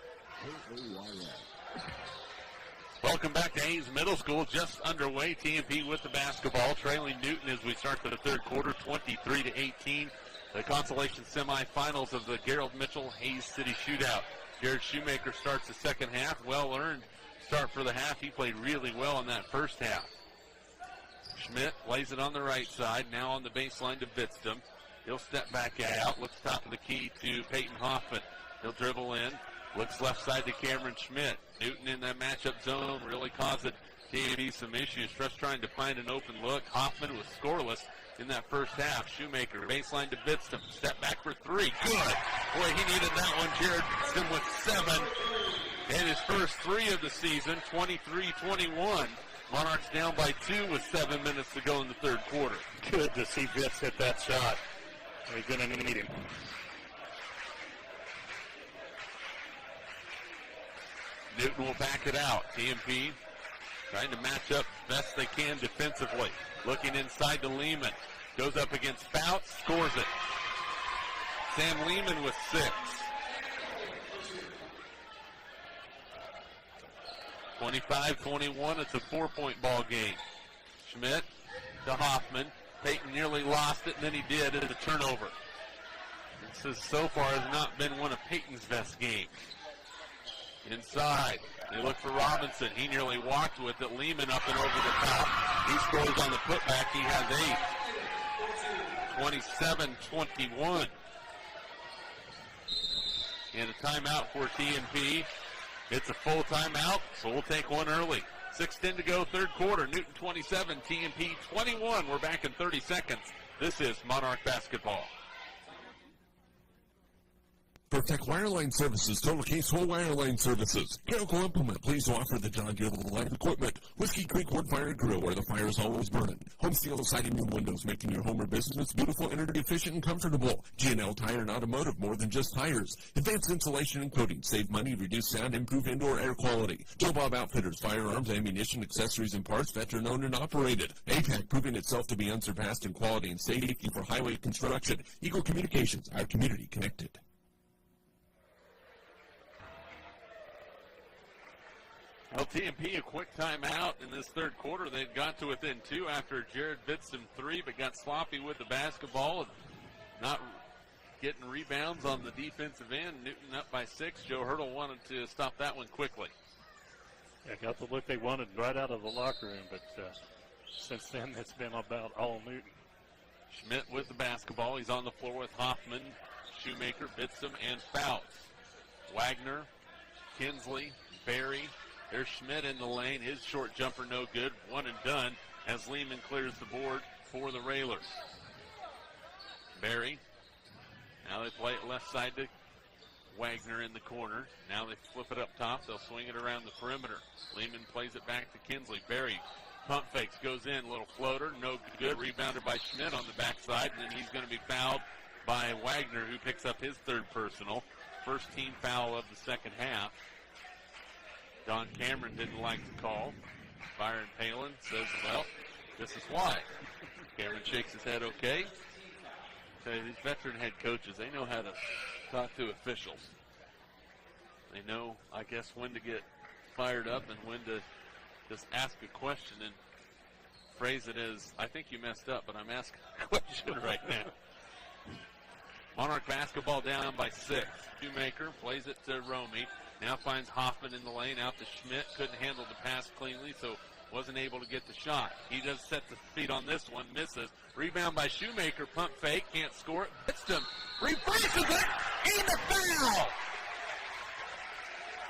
Welcome back to Hayes Middle School. Just underway. TMP with the basketball, trailing Newton as we start the third quarter, 23-18. The consolation semifinals of the Gerald Mitchell Hayes City Shootout. Jared Shoemaker starts the second half. Well-earned start for the half. He played really well in that first half. Schmidt lays it on the right side, now on the baseline to Bitstam. He'll step back out, looks top of the key to Peyton Hoffman. He'll dribble in, looks left side to Cameron Schmidt. Newton in that matchup zone really caused TMP some issues. Just trying to find an open look. Hoffman was scoreless in that first half. Shoemaker, baseline to Bitstam. Step back for three. Good. Boy, he needed that one. Jared Bitstam with 7. And his first 3 of the season, 23-21. Monarchs down by 2 with 7 minutes to go in the third quarter. Good to see Vitz hit that shot. He's going to need him. Newton will back it out. TMP trying to match up best they can defensively. Looking inside to Lehman. Goes up against Fouts, scores it. Sam Lehman with 6. 25-21, it's a 4-point ball game. Schmidt to Hoffman. Peyton nearly lost it, and then he did as a turnover. This so far has not been one of Peyton's best games. Inside, they look for Robinson. He nearly walked with it. Lehman up and over the top. He scores on the putback. He has 8. 27-21. And a timeout for TMP. It's a full timeout, so we'll take one early. 6:10 to go, third quarter. Newton 27, TMP 21. We're back in 30 seconds. This is Monarch basketball. Protect Wireline Services, Total Case Whole Wireline Services. Chemical Implement, please offer the John Deere Live Equipment. Whiskey Creek Wood Fire Grill, where the fire is always burning. Home Steel Siding and Windows, making your home or business beautiful, energy efficient, and comfortable. G&L Tire and Automotive, more than just tires. Advanced insulation and coating, save money, reduce sound, improve indoor air quality. Joe Bob Outfitters, firearms, ammunition, accessories, and parts, veteran owned and operated. APAC, proving itself to be unsurpassed in quality and safety for highway construction. Eagle Communications, our community connected. Well, TMP a quick timeout in this third quarter. They've got to within 2 after Jared Bitston 3, but got sloppy with the basketball and not getting rebounds on the defensive end. Newton up by 6. Joe Hurdle wanted to stop that one quickly. Yeah, got the look they wanted right out of the locker room, but since then it's been about all Newton. Schmidt with the basketball. He's on the floor with Hoffman, Shoemaker, Bitston, and Fouts. Wagner, Kinsley, Berry. There's Schmidt in the lane. His short jumper no good. One and done as Lehman clears the board for the Railers. Berry. Now they play it left side to Wagner in the corner. Now they flip it up top. They'll swing it around the perimeter. Lehman plays it back to Kinsley. Berry pump fakes, goes in, little floater, no good. Rebounded by Schmidt on the backside, and then he's going to be fouled by Wagner, who picks up his third personal. First team foul of the second half. Don Cameron didn't like the call. Byron Palin says, well, this is why. Cameron shakes his head, okay. So these veteran head coaches, they know how to talk to officials. They know, I guess, when to get fired up and when to just ask a question and phrase it as, I think you messed up, but I'm asking a question right now. Monarch basketball down by 6. Shoemaker plays it to Romy. Now finds Hoffman in the lane, out to Schmidt. Couldn't handle the pass cleanly, so wasn't able to get the shot. He does set the feet on this one, misses. Rebound by Shoemaker, pump fake, can't score it. Bitston reverses it, and a foul!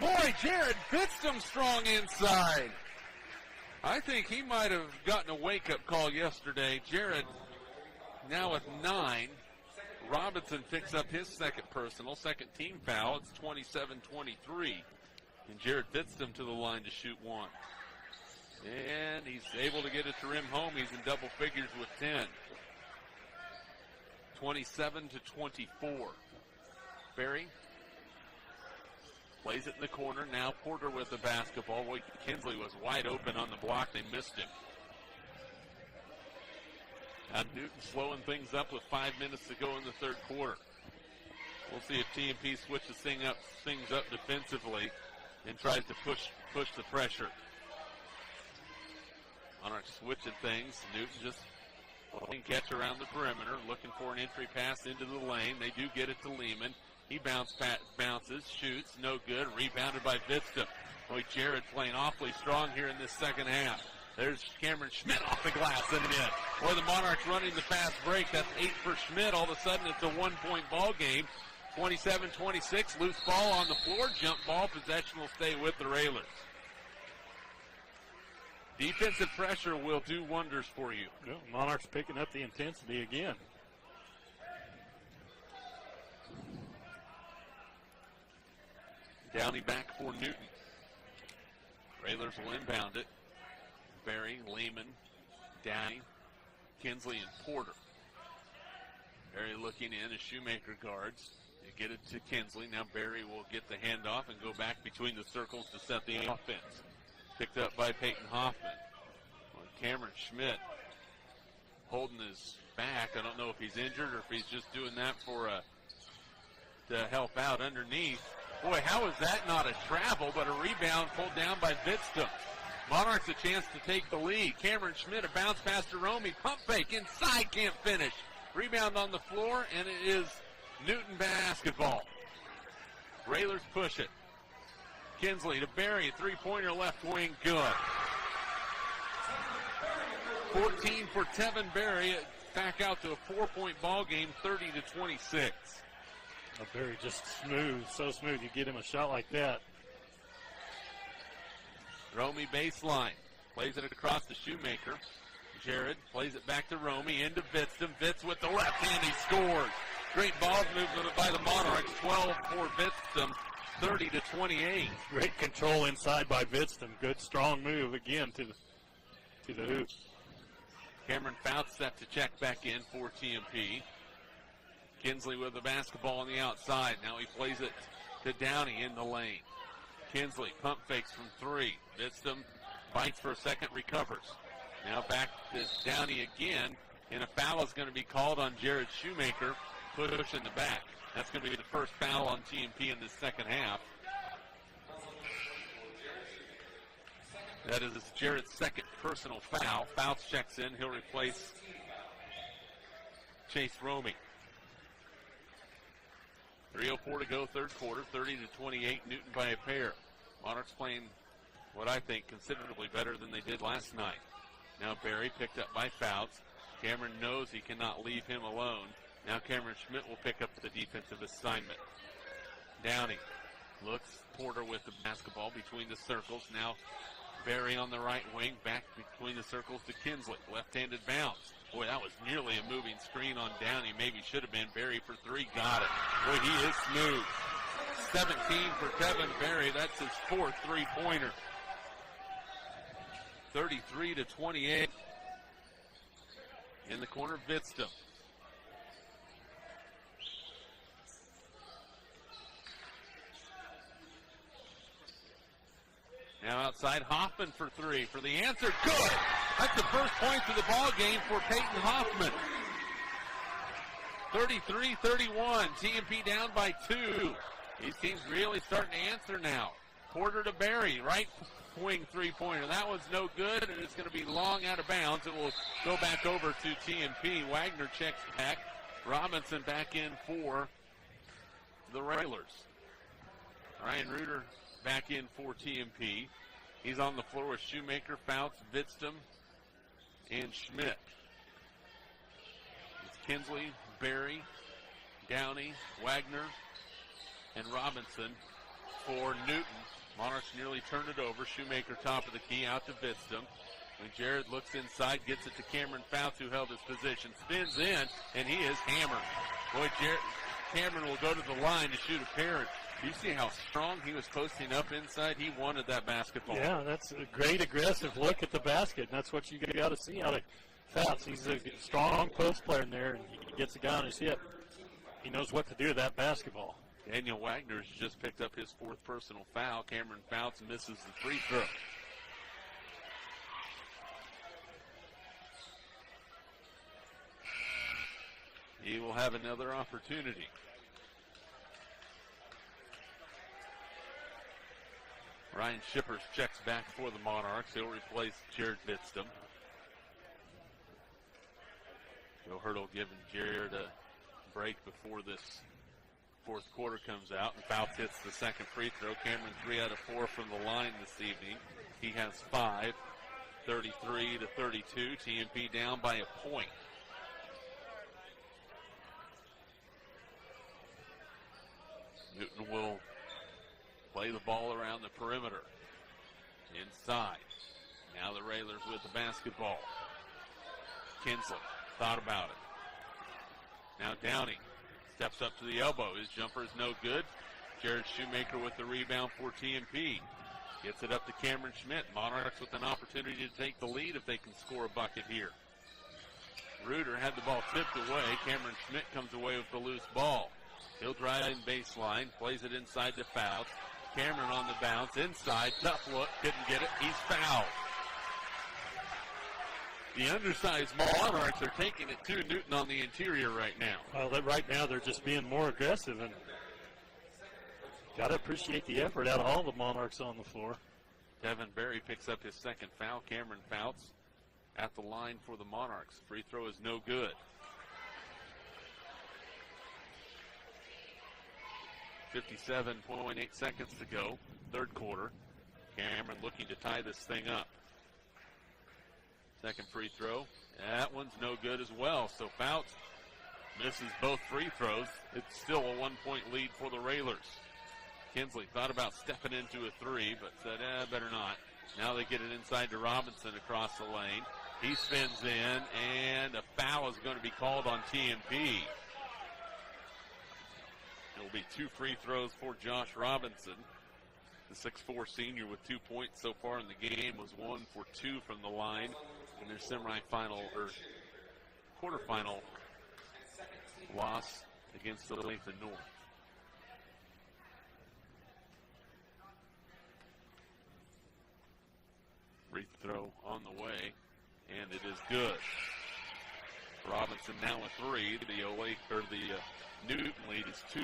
Boy, Jared Bitston strong inside. I think he might have gotten a wake-up call yesterday. Jared now with 9. Robinson picks up his second personal, second team foul. It's 27-23. And Jared Bitston to the line to shoot 1. And he's able to get it to rim home. He's in double figures with 10. 27-24. Berry plays it in the corner. Now Porter with the basketball. Boy, Kinsley was wide open on the block. They missed him. Now Newton slowing things up with 5 minutes to go in the third quarter. We'll see if TMP switches things up defensively and tries to push the pressure. Monarch switching things. Newton just playing catch around the perimeter, looking for an entry pass into the lane. They do get it to Lehman. He bounces, shoots, no good. Rebounded by Bitston. Boy, Jared playing awfully strong here in this second half. There's Cameron Schmidt off the glass and in. Boy, the Monarchs running the fast break. That's 8 for Schmidt. All of a sudden, it's a 1-point ball game. 27-26, loose ball on the floor. Jump ball, possession will stay with the Railers. Defensive pressure will do wonders for you. Well, Monarchs picking up the intensity again. Downey back for Newton. Railers will inbound it. Berry, Lehman, Downey, Kinsley, and Porter. Berry looking in as Shoemaker guards. They get it to Kinsley. Now Berry will get the handoff and go back between the circles to set the offense. Picked up by Peyton Hoffman. Cameron Schmidt holding his back. I don't know if he's injured or if he's just doing that to help out underneath. Boy, how is that not a travel, but a rebound pulled down by Vidstum. Monarchs a chance to take the lead. Cameron Schmidt, a bounce pass to Romy. Pump fake inside, can't finish. Rebound on the floor, and it is Newton basketball. Railers push it. Kinsley to Berry, three-pointer left wing, good. 14 for Tevin Berry, back out to a 4-point ball game, 30-26. Berry just smooth, so smooth. You get him a shot like that. Romy baseline, plays it across to Shoemaker. Jared plays it back to Romy, into Vidstum. Vitz with the left hand, he scores. Great ball movement by the Monarchs, 12 for Vidstum, 30-28. Great control inside by Vidstum. Good strong move again to the hoop. Cameron Fouts set to check back in for TMP. Kinsley with the basketball on the outside. Now he plays it to Downey in the lane. Kinsley pump fakes from three. Vidstum bites for a second, recovers. Now back to Downey again, and a foul is going to be called on Jared Shoemaker, push in the back. That's going to be the first foul on TMP in the second half. That is Jared's second personal foul. Fouts checks in. He'll replace Chase Romy. 3:04 to go, third quarter, 30-28, Newton by a pair. Monarchs playing what I think considerably better than they did last night. Now Berry picked up by Fouts. Cameron knows he cannot leave him alone. Now Cameron Schmidt will pick up the defensive assignment. Downey looks, Porter with the basketball between the circles. Now Berry on the right wing, back between the circles to Kinsley. Left-handed bounce. Boy, that was nearly a moving screen on Downey. Maybe should have been. Berry for three, got it. Boy, he is smooth. 17 for Tevin Berry. That's his fourth three-pointer. 33-28. In the corner, Vidstum. Now outside, Hoffman for three. For the answer, good! That's the first points of the ball game for Peyton Hoffman. 33-31. TMP down by 2. These teams really starting to answer now. Porter to Berry, right wing three-pointer. That was no good, and it's going to be long out of bounds. It will go back over to TMP. Wagner checks back. Robinson back in for the Railers. Ryan Reuter back in for TMP. He's on the floor with Shoemaker, Fouts, Vidstum, and Schmidt. It's Kinsley, Berry, Downey, Wagner, and Robinson for Newton. Monarchs nearly turned it over. Shoemaker top of the key, out to Vidstum. When Jared looks inside, gets it to Cameron Fouts, who held his position. Spins in, and he is hammered. Boy, Cameron will go to the line to shoot a pair. You see how strong he was posting up inside? He wanted that basketball. Yeah, that's a great aggressive look at the basket. And that's what you got to see out of Fouts. He's a strong post player in there, and he gets a guy on his hip. He knows what to do with that basketball. Daniel Wagner's just picked up his fourth personal foul. Cameron Fouts misses the free throw. He will have another opportunity. Ryan Shippers checks back for the Monarchs. He'll replace Jared Vidstum. Joe Hurdle giving Jared a break before this fourth quarter comes out, and Fouts hits the second free throw. Cameron 3 out of 4 from the line this evening. He has 5, 33-32. TMP down by a point. Newton will play the ball around the perimeter. Inside. Now the Railers with the basketball. Kinsley thought about it. Now Downey steps up to the elbow. His jumper is no good. Jared Shoemaker with the rebound for TMP. Gets it up to Cameron Schmidt. Monarchs with an opportunity to take the lead if they can score a bucket here. Reuter had the ball tipped away. Cameron Schmidt comes away with the loose ball. He'll drive in baseline, plays it inside to Fouts. Cameron on the bounce, inside, tough look, couldn't get it. He's fouled. The undersized Monarchs are taking it to Newton on the interior right now. Well, right now they're just being more aggressive, and got to appreciate the effort out of all the Monarchs on the floor. Devin Berry picks up his second foul. Cameron Fouts at the line for the Monarchs. Free throw is no good. 57.8 seconds to go, third quarter. Cameron looking to tie this thing up. Second free throw. That one's no good as well. So Fouts misses both free throws. It's still a 1-point lead for the Railers. Kinsley thought about stepping into a three, but said, better not. Now they get it inside to Robinson across the lane. He spins in, and a foul is going to be called on TMP. It'll be 2 free throws for Josh Robinson. The 6'4" senior with 2 points so far in the game was 1 for 2 from the line in their semifinal or quarterfinal loss against the Lathan North. Free throw on the way, and it is good. Robinson now with 3. The Newton lead is 2.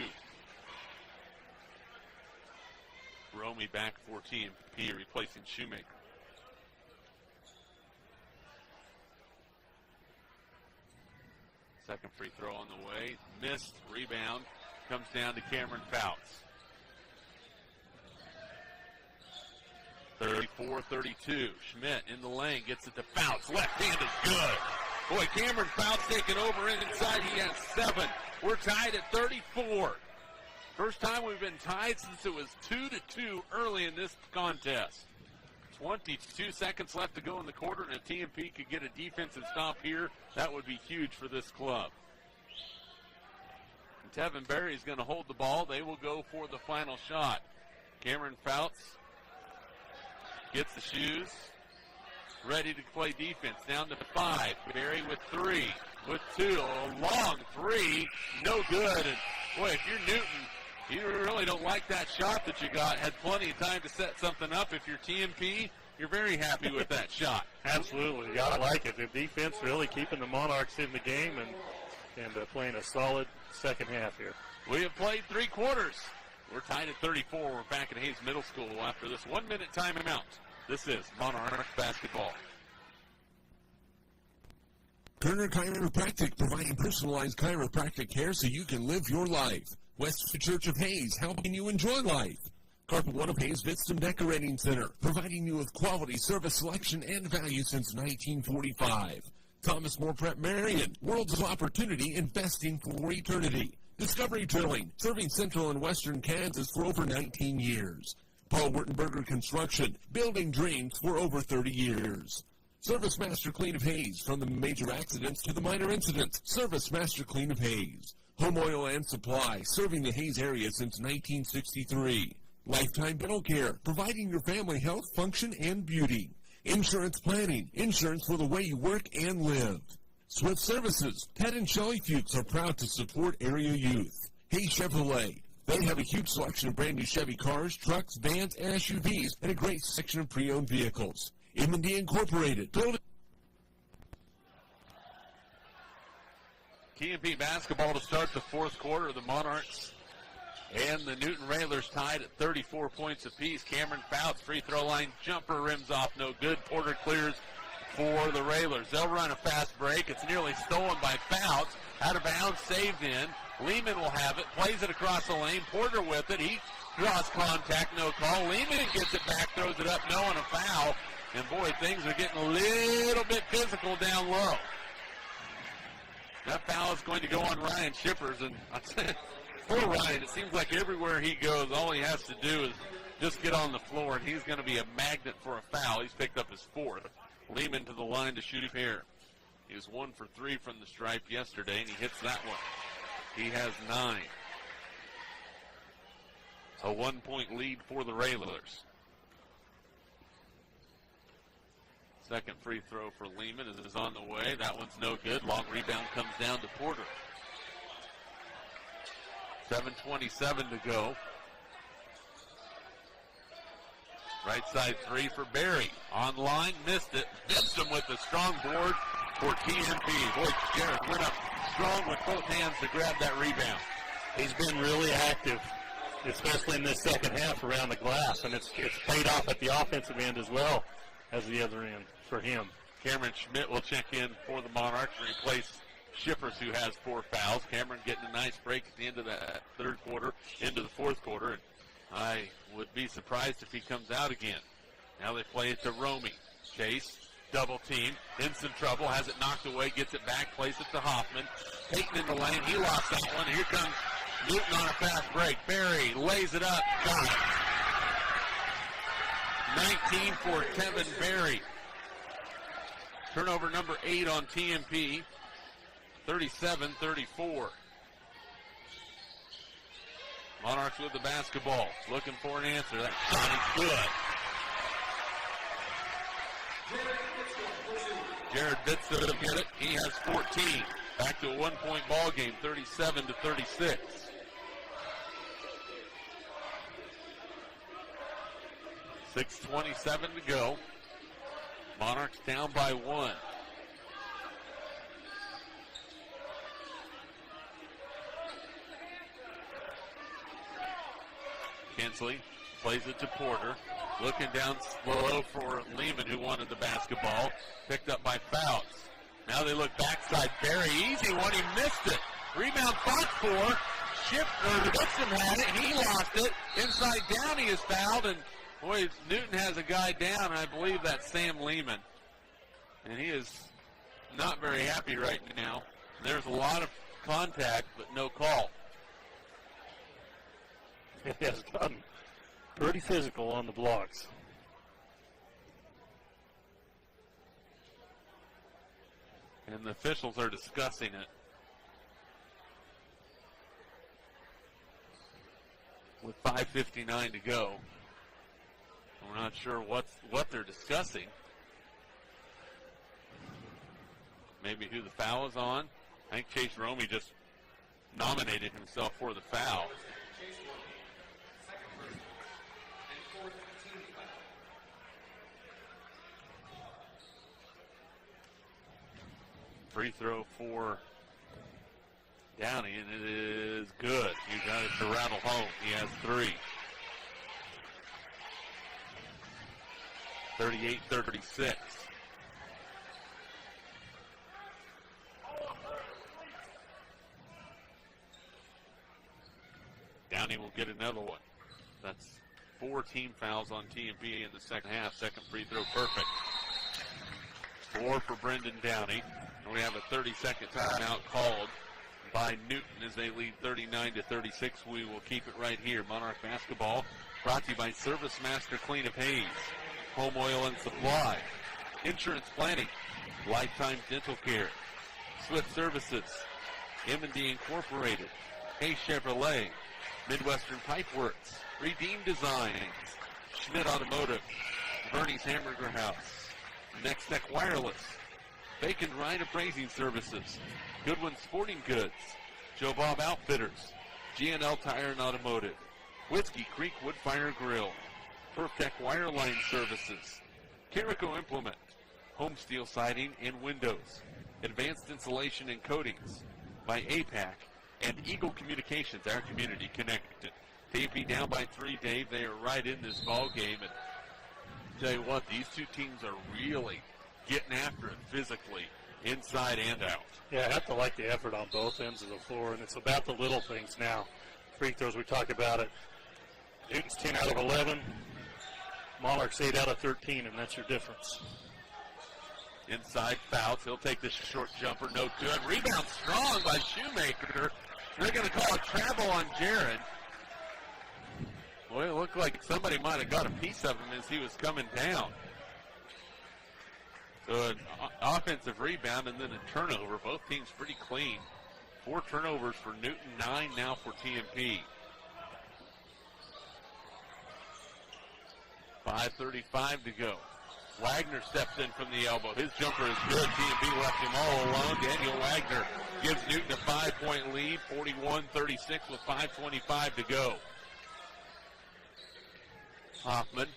Romy back for TMP, replacing Shoemaker. Second free throw on the way. Missed. Rebound. Comes down to Cameron Fouts. 34-32. Schmidt in the lane. Gets it to Fouts. Left hand is good. Boy, Cameron Fouts taking over inside. He has 7. We're tied at 34. First time we've been tied since it was 2-2 early in this contest. 22 seconds left to go in the quarter, and if TMP could get a defensive stop here, that would be huge for this club. And Tevin Berry is going to hold the ball. They will go for the final shot. Cameron Fouts gets the shoes, ready to play defense. Down to 5. Berry with 3, with 2. A long 3, no good. And boy, if you're Newton, you really don't like that shot that you got. Had plenty of time to set something up. If you're TMP, you're very happy with that shot. Absolutely. You got to like it. The defense really keeping the Monarchs in the game and playing a solid second half here. We have played 3 quarters. We're tied at 34. We're back at Hayes Middle School after this 1-minute timeout. This is Monarch basketball. Kerner Chiropractic, providing personalized chiropractic care so you can live your life. Westford Church of Hayes, helping you enjoy life. Carpet One of Hayes Vitsum Decorating Center, providing you with quality service selection and value since 1945. Thomas More Prep-Marian, worlds of opportunity, investing for eternity. Discovery Drilling, serving central and western Kansas for over 19 years. Paul Wurtenberger Construction, building dreams for over 30 years. Service Master Clean of Hayes, from the major accidents to the minor incidents. Service Master Clean of Hayes. Home Oil and Supply, serving the Hayes area since 1963. Lifetime Dental Care, providing your family health, function, and beauty. Insurance Planning, insurance for the way you work and live. Swift Services, Ted and Shelley Fuchs are proud to support area youth. Hayes Chevrolet, they have a huge selection of brand new Chevy cars, trucks, vans, and SUVs, and a great section of pre-owned vehicles. M&D Incorporated, building. TMP basketball to start the fourth quarter. The Monarchs and the Newton Railers tied at 34 points apiece. Cameron Fouts, free throw line jumper, rims off, no good. Porter clears for the Railers. They'll run a fast break. It's nearly stolen by Fouts. Out of bounds, saved in. Lehman will have it, plays it across the lane. Porter with it. He draws contact, no call. Lehman gets it back, throws it up, no, and a foul. And boy, things are getting a little bit physical down low. That foul is going to go on Ryan Shippers, and for Ryan, it seems like everywhere he goes, all he has to do is just get on the floor, and he's going to be a magnet for a foul. He's picked up his 4th. Lehman to the line to shoot a pair. He was 1 for 3 from the stripe yesterday, and he hits that one. He has 9. A 1-point lead for the Railers. Second free throw for Lehman is on the way. That one's no good. Long rebound comes down to Porter. 7:27 to go. Right side three for Barry. Online, missed it. Benson with the strong board for TMP. Boy, Jared went up strong with both hands to grab that rebound. He's been really active, especially in this second half around the glass, and it's paid off at the offensive end as well as the other end for him. Cameron Schmidt will check in for the Monarchs to replace Shippers, who has 4 fouls. Cameron getting a nice break at the end of that third quarter into the fourth quarter. And I would be surprised if he comes out again. Now they play it to Romy. Chase, double team, in some trouble, has it knocked away, gets it back, plays it to Hoffman. Taken in the lane, he lost that one. Here comes Newton on a fast break. Barry lays it up, got it. 19 for Kevin Barry. Turnover number 8 on TMP. 37-34. Monarchs with the basketball. Looking for an answer. That shot is good. Jared Bitzer will get it. He has 14. Back to a 1-point ball game, 37-36. .6:27 to go. Monarchs down by 1. Kinsley plays it to Porter. Looking down slow for Lehman, who wanted the basketball. Picked up by Fouts. Now they look backside. Barry, easy one. He missed it. Rebound fought for. Dixon had it, and he lost it. Inside Downey is fouled, and boy, Newton has a guy down, and I believe that's Sam Lehman. And he is not very happy right now. There's a lot of contact, but no call. It has gotten pretty physical on the blocks. And the officials are discussing it. With 5:59 to go. We're not sure what they're discussing. Maybe who the foul is on. I think Chase Romy just nominated himself for the foul. Free throw for Downey, and it is good. He got it to rattle home. He has 3. 38-36. Downey will get another one. That's 4 team fouls on TMP in the second half. Second free throw perfect. 4 for Brendan Downey. And we have a 30-second timeout called by Newton as they lead 39-36. We will keep it right here. Monarch basketball brought to you by Service Master Clean of Hayes, Home Oil and Supply, Insurance Planning, Lifetime Dental Care, Swift Services, M&D Incorporated, Hayes Chevrolet, Midwestern Pipe Works, Redeem Designs, Schmidt Automotive, Bernie's Hamburger House, Next Tech Wireless, Bacon Ryan Appraising Services, Goodwin Sporting Goods, Joe Bob Outfitters, G&L Tire and Automotive, Whiskey Creek Wood Fire Grill, Perfect Wireline Services, Carico Implement, Home Steel Siding and Windows, Advanced Insulation and Coatings, by APAC, and Eagle Communications, our community connected. TMP down by 3, Dave. They are right in this ball game. And tell you what, these two teams are really getting after it physically, inside and out. Yeah, I have to like the effort on both ends of the floor, and it's about the little things now. Free throws, we talked about it. Newton's 10 out of 11. Monarch's 8 out of 13, and that's your difference. Inside Fouts. He'll take this short jumper. No good. Rebound strong by Shoemaker. They're going to call a travel on Jared. Boy, it looked like somebody might have got a piece of him as he was coming down. So an offensive rebound and then a turnover. Both teams pretty clean. 4 turnovers for Newton, 9 now for TMP. 5:35 to go. Wagner steps in from the elbow. His jumper is good. TMP left him all alone. Daniel Wagner gives Newton a 5-point lead, 41-36 with 5:25 to go. Hoffman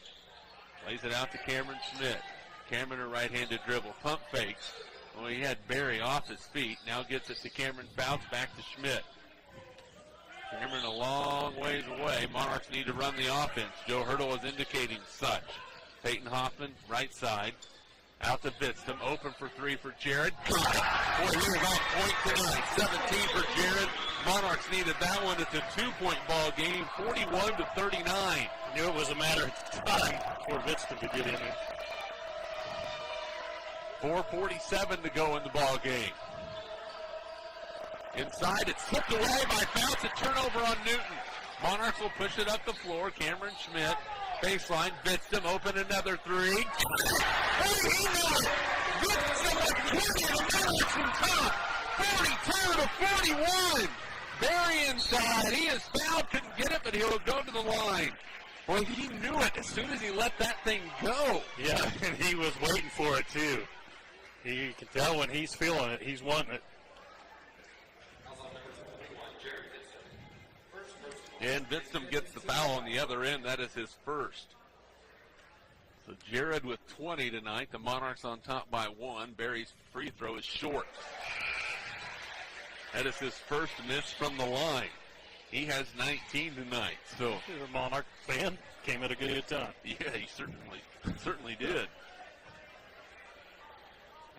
lays it out to Cameron Schmidt. Cameron a right-handed dribble. Pump fakes. Well, he had Barry off his feet. Now gets it to Cameron Fouts, back to Schmidt. Cameron a long ways away. Monarchs need to run the offense. Joe Hurdle is indicating such. Peyton Hoffman, right side. Out to Vidstam. Open for three for Jared. Boy, he was on point tonight. 17 for Jared. Monarchs needed that one. It's a 2-point ball game, 41-39. Knew it was a matter of time for Vidstam to get in there. 4:47 to go in the ball game. Inside, it's slipped away by Fouts. A turnover on Newton. Monarchs will push it up the floor. Cameron Schmidt, baseline. Vidstam, open another three. Oh, he knew it! Vidstam with 20 of the Monarchs from top. 42-41. Barry inside. He is fouled, couldn't get it, but he'll go to the line. Boy, he knew it as soon as he let that thing go. Yeah, and he was waiting for it, too. You can tell when he's feeling it, he's wanting it. And Vidstam gets the foul on the other end. That is his first. So Jared with 20 tonight. The Monarchs on top by 1. Barry's free throw is short. That is his first miss from the line. He has 19 tonight. So He's a Monarch fan. Came at a good time. yeah, he certainly did.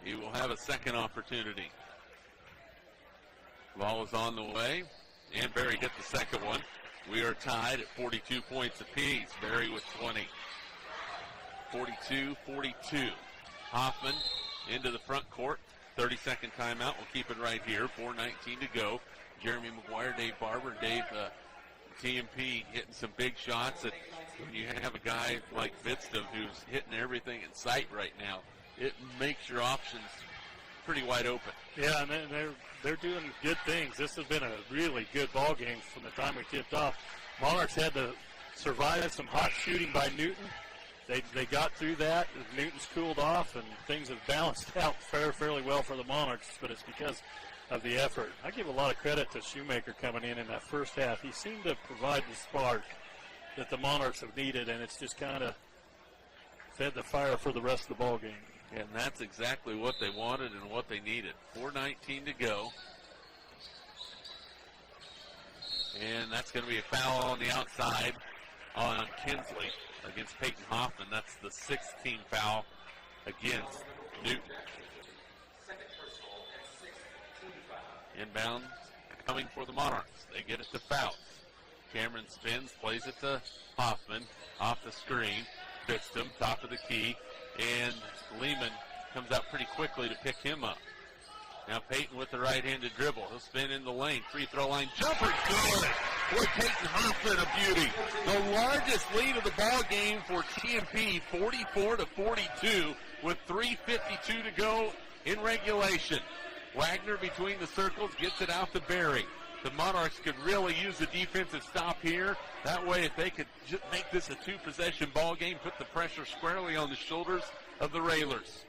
He will have a second opportunity. Ball is on the way, and Barry hit the second one. We are tied at 42 points apiece. Barry with 20. 42-42. Hoffman into the front court. 30-second timeout. We'll keep it right here. 4:19 to go. Jeremy McGuire, Dave Barber, TMP hitting some big shots. And when you have a guy like Vidstam who's hitting everything in sight right now, it makes your options pretty wide open. Yeah, and they're doing good things. This has been a really good ball game from the time we tipped off. Monarchs had to survive some hot shooting by Newton. They got through that. Newton's cooled off, and things have balanced out fairly well for the Monarchs, but it's because of the effort. I give a lot of credit to Shoemaker coming in that first half. He seemed to provide the spark that the Monarchs have needed, and it's just kind of fed the fire for the rest of the ball game. And that's exactly what they wanted and what they needed. 4:19 to go. And that's going to be a foul on the outside on Kinsley against Peyton Hoffman. That's the 6th team foul against Newton. Inbound coming for the Monarchs. They get it to Fouts. Cameron spins, plays it to Hoffman. Off the screen. Vidstam, top of the key. And Lehman comes out pretty quickly to pick him up. Now Peyton with the right-handed dribble. He'll spin in the lane. Free throw line. Jumper good. Boy, Peyton Hoffman a beauty. The largest lead of the ball game for TMP, 44-42, with 3:52 to go in regulation. Wagner between the circles gets it out to Barry. The Monarchs could really use the defensive stop here. That way, if they could just make this a 2-possession ball game, put the pressure squarely on the shoulders of the Railers.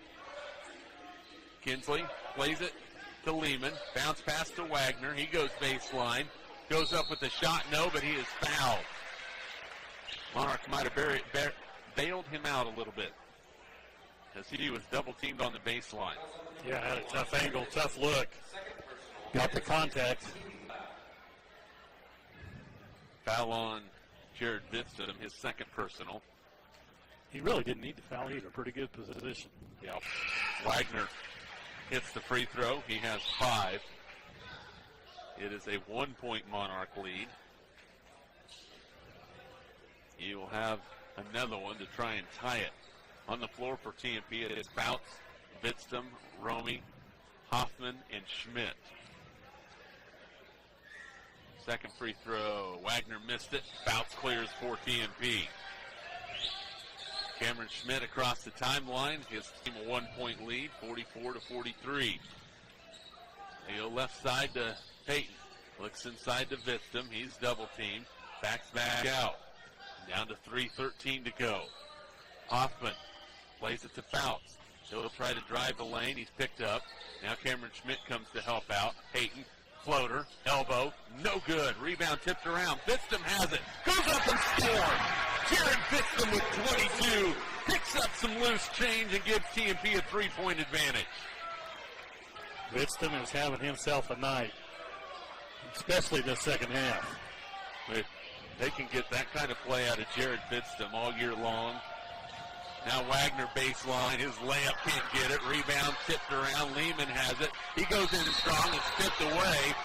Kinsley plays it to Lehman. Bounce pass to Wagner. He goes baseline. Goes up with the shot. No, but he is fouled. Monarchs might have bailed him out a little bit as he was double-teamed on the baseline. Yeah, had a tough angle, tough look. Got the contact. Foul on Jared Vidstam, his second personal. He really didn't need to foul either. Pretty good position. Yeah. Wagner hits the free throw. He has 5. It is a 1-point Monarch lead. He will have another one to try and tie it. On the floor for TMP, it is Fouts, Vidstam, Romy, Hoffman, and Schmidt. Second free throw. Wagner missed it. Fouts clears for TMP. Cameron Schmidt across the timeline. His team a 1-point lead, 44-43. They go left side to Peyton. Looks inside to Vidstam. He's double teamed. Backs back out. Down to 3:13 to go. Hoffman Plays it to Fouts. He'll try to drive the lane. He's picked up. Now Cameron Schmidt comes to help out. Hayton, floater, elbow, no good. Rebound tipped around. Bitston has it. Goes up and scores. Jared Bitston with 22. Picks up some loose change and gives TMP a 3-point advantage. Bitston is having himself a night, especially the second half. They can get that kind of play out of Jared Bitston all year long. Now Wagner baseline. His layup can't get it. Rebound tipped around. Lehman has it. He goes in strong. It's tipped away.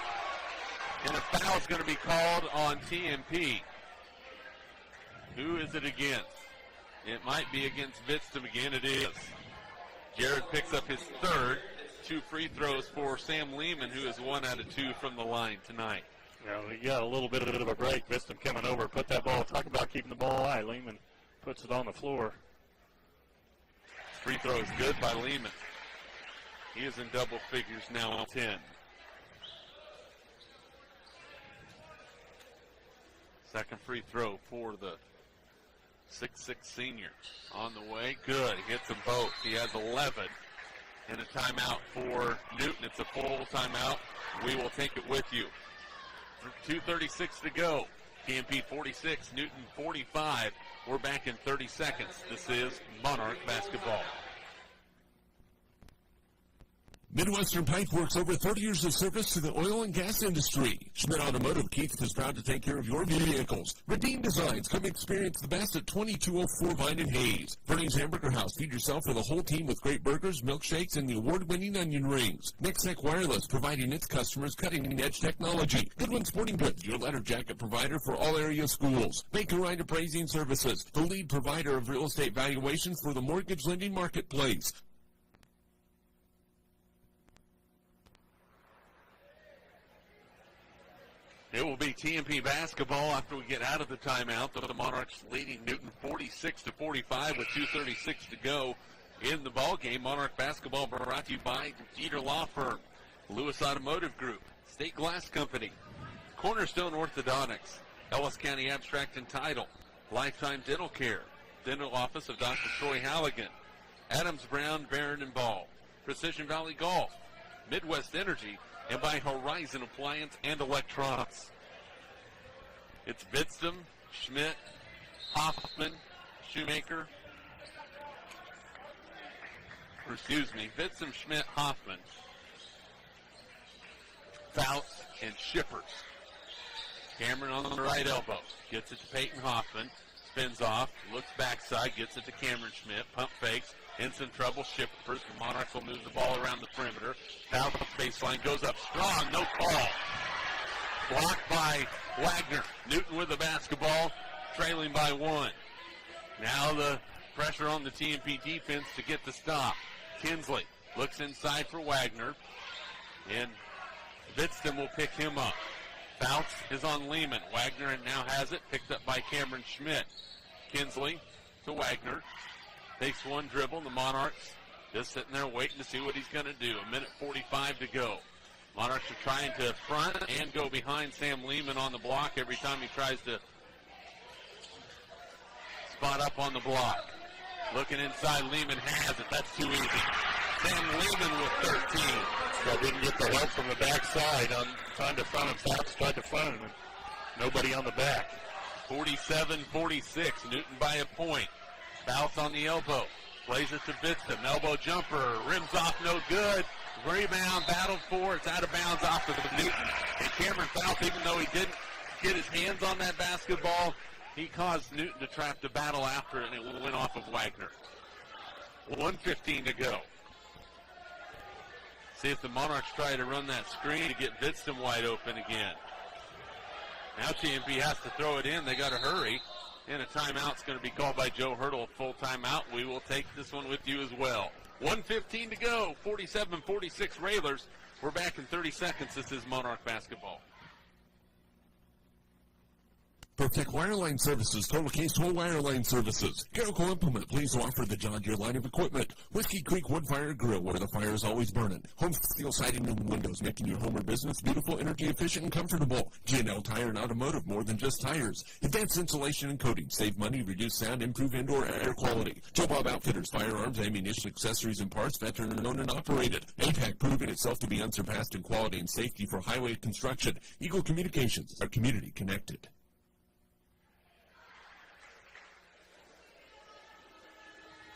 And a foul is going to be called on TMP. Who is it against? It might be against Bitston again. It is. Jared picks up his third. 2 free throws for Sam Lehman, who is 1 out of 2 from the line tonight. He got a little bit of a break. Bitston coming over, put that ball. Talk about keeping the ball high. Lehman puts it on the floor. Free throw is good by Lehman. He is in double figures now on 10. Second free throw for the 6'6" senior. On the way, good. He hits them both. He has 11. And a timeout for Newton. It's a full timeout. We will take it with you. 2:36 to go. TMP 46, Newton 45. We're back in 30 seconds. This is Monarch basketball. Midwestern Pipe works over 30 years of service to the oil and gas industry. Schmidt Automotive Keith is proud to take care of your vehicles. Redeem Designs. Come experience the best at 2204 Vine and Hayes. Verning's Hamburger House. Feed yourself or the whole team with great burgers, milkshakes, and the award-winning onion rings. Nextech Wireless, providing its customers cutting-edge technology. Goodwin Sporting Goods, your letter jacket provider for all area schools. Baker Ride Appraising Services, the lead provider of real estate valuations for the mortgage lending marketplace. It will be TMP basketball after we get out of the timeout. The Monarchs leading Newton 46-45 with 2:36 to go in the ball game. Monarch basketball brought to you by Jeter Law Firm, Lewis Automotive Group, State Glass Company, Cornerstone Orthodontics, Ellis County Abstract and Title, Lifetime Dental Care, Dental Office of Dr. Troy Halligan, Adams Brown, Barron and Ball, Precision Valley Golf, Midwest Energy, and by Horizon Appliance and Electronics. It's Bitston, Schmidt, Hoffman, Shoemaker. Bitston, Schmidt, Hoffman, Fouts, and Shippers. Cameron on the right elbow. Gets it to Peyton Hoffman. Spins off, looks backside, gets it to Cameron Schmidt. Pump fakes. Instant trouble, Shippers. The Monarchs will move the ball around the perimeter. Foul baseline, goes up strong, no call. Blocked by Wagner. Newton with the basketball, trailing by 1. Now the pressure on the TMP defense to get the stop. Kinsley looks inside for Wagner, and Bitston will pick him up. Fouts is on Lehman. Wagner now has it, picked up by Cameron Schmidt. Kinsley to Wagner. Takes one dribble. The Monarchs just sitting there waiting to see what he's going to do. 1:45 to go. Monarchs are trying to front and go behind Sam Lehman on the block every time he tries to spot up on the block. Looking inside, Lehman has it. That's too easy. Sam Lehman with 13. So didn't get the help from the backside on trying to front him. Fouts tried to front him, and nobody on the back. 47-46. Newton by a point. Fouts on the elbow. Plays it to Bitston. Elbow jumper. Rims off, no good. Rebound, battled for. It's out of bounds off of Newton. And Cameron Fouts, even though he didn't get his hands on that basketball, he caused Newton to trap the battle after it, and it went off of Wagner. 1:15 to go. See if the Monarchs try to run that screen to get Bitston wide open again. Now TMP has to throw it in. They got to hurry. And a timeout's going to be called by Joe Hurdle, full timeout. We will take this one with you as well. 1:15 to go, 47-46 Railers. We're back in 30 seconds. This is Monarch basketball. Perfect Wireline Services, Total Case Whole Wireline Services. Jericho Implement, please offer the John Deere line of equipment. Whiskey Creek Wood Fire Grill, where the fire is always burning. Home steel siding and windows, making your home or business beautiful, energy efficient, and comfortable. G&L Tire and Automotive, more than just tires. Advanced insulation and coating, save money, reduce sound, improve indoor air quality. Joe Bob Outfitters, firearms, ammunition, accessories, and parts, veteran owned and operated. APAC, proving itself to be unsurpassed in quality and safety for highway construction. Eagle Communications, our community connected.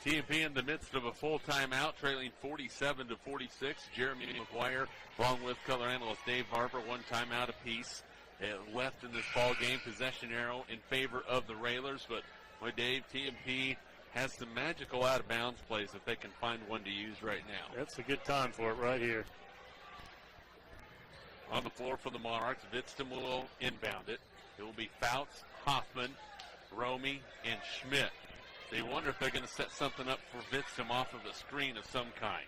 TMP in the midst of a full timeout, trailing 47-46. Jeremy McGuire, along with color analyst Dave Barber, one timeout apiece. Left in this ball game, possession arrow in favor of the Railers. But, boy, Dave, TMP has some magical out-of-bounds plays if they can find one to use right now. That's a good time for it right here. On the floor for the Monarchs, Vidston will inbound it. It will be Fouts, Hoffman, Romy, and Schmidt. They wonder if they're going to set something up for Vidston off of a screen of some kind.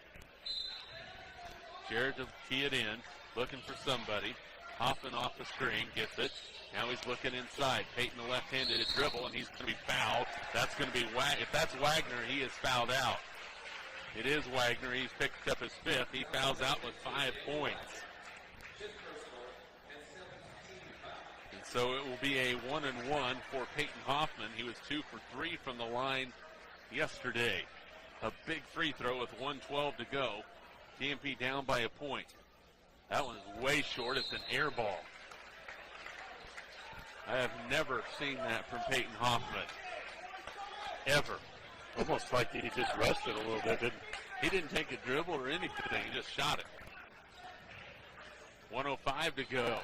Jared to tee it in, looking for somebody. Hoffman off the screen, gets it. Now he's looking inside. Peyton the left-handed dribble, and he's going to be fouled. That's going to be if that's Wagner, he is fouled out. It is Wagner. He's picked up his fifth. He fouls out with 5 points. And so it will be a 1-and-1 for Peyton Hoffman. He was 2 for 3 from the line yesterday. A big free throw with 1:12 to go. TMP down by a point. That one is way short. It's an air ball. I have never seen that from Peyton Hoffman. Ever. Almost like he just rushed it a little bit, didn't he? He didn't take a dribble or anything. He just shot it. 1:05 to go.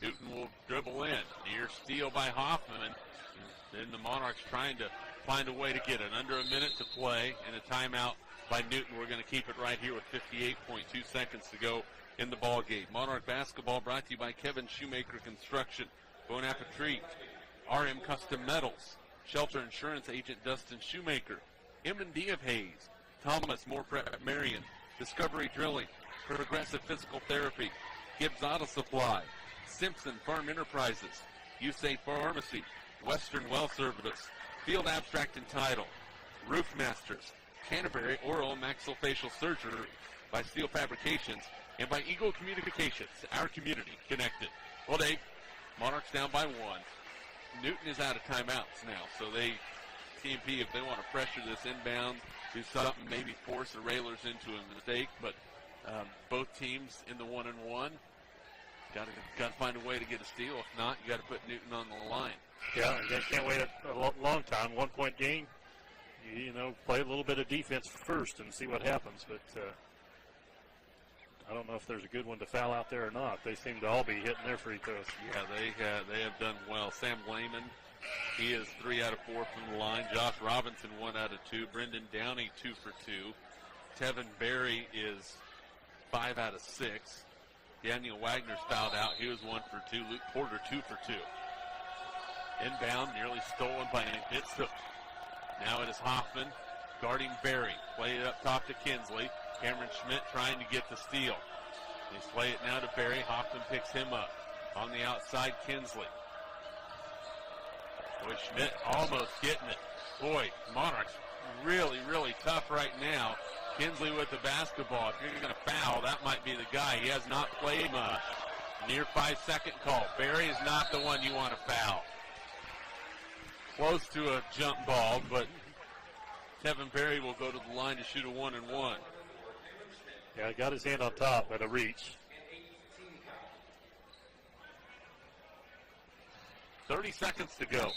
Newton will dribble in. Near steal by Hoffman. Then the Monarchs trying to find a way to get it. Under a minute to play and a timeout by Newton. We're going to keep it right here with 58.2 seconds to go in the ball game. Monarch basketball brought to you by Kevin Shoemaker Construction, Bon Appetit, RM Custom Metals, Shelter Insurance Agent Dustin Shoemaker, M&D of Hayes, Thomas Moore Prep-Marian, Discovery Drilling, Progressive Physical Therapy, Gibbs Auto Supply, Simpson Farm Enterprises, USAID Pharmacy, Western Well Service, Field Abstract and Title, Roof Masters, Canterbury Oral Maxillofacial Surgery by Steel Fabrications, and by Eagle Communications, our community connected. Well, Dave, Monarchs down by 1. Newton is out of timeouts now, so TMP, if they want to pressure this inbound, do something, maybe force the Railers into a mistake, but both teams in the 1-and-1, got to find a way to get a steal. If not, you got to put Newton on the line. Yeah, you can't wait a long time. 1 point game, you know, play a little bit of defense first and see what happens, but I don't know if there's a good one to foul out there or not. They seem to all be hitting their free throws. Yeah, they have done well. Sam Lehman, he is 3 out of 4 from the line. Josh Robinson, 1 out of 2. Brendan Downey, 2 for 2. Tevin Berry is 5 out of 6. Daniel Wagner's fouled out. He was 1 for 2. Luke Porter, 2 for 2. Inbound, nearly stolen by Vidston. Now it is Hoffman guarding Berry. Play it up top to Kinsley. Cameron Schmidt trying to get the steal. They play it now to Berry. Hoffman picks him up. On the outside, Kinsley. Boy, Schmidt almost getting it. Boy, Monarchs really, really tough right now. Kinsley with the basketball. If you're going to foul, that might be the guy. He has not played much. Near 5-second call. Berry is not the one you want to foul. Close to a jump ball, but Tevin Berry will go to the line to shoot a 1-and-1. Yeah, got his hand on top at a reach. 30 seconds to go.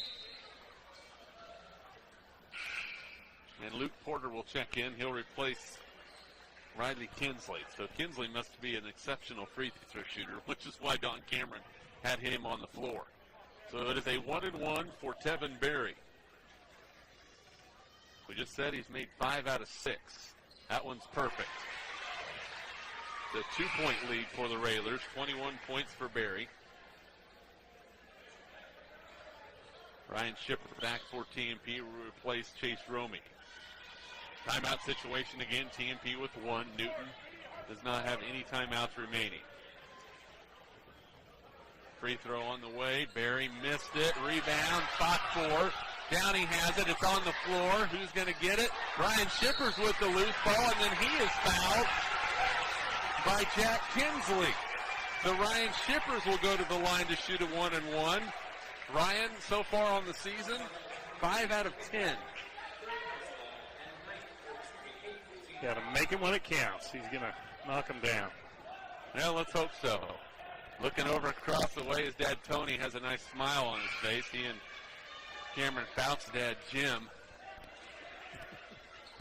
And Luke Porter will check in. He'll replace Riley Kinsley. So Kinsley must be an exceptional free throw shooter, which is why Don Cameron had him on the floor. So it is a 1-and-1 for Tevin Berry. We just said he's made 5 out of 6. That one's perfect. The 2-point lead for the Railers, 21 points for Berry. Ryan Shipper back for TMP will replace Chase Romy. Timeout situation again, TMP with 1. Newton does not have any timeouts remaining. Free throw on the way. Barry missed it. Rebound. Spot 4. Downey has it. It's on the floor. Who's going to get it? Ryan Shippers with the loose ball, and then he is fouled by Jack Kinsley. So Ryan Shippers will go to the line to shoot a 1-and-1. Ryan, so far on the season, 5 out of 10. Got to make it when it counts. He's going to knock him down. Well, let's hope so. Looking over across the way, his dad Tony has a nice smile on his face. He and Cameron Fout's dad Jim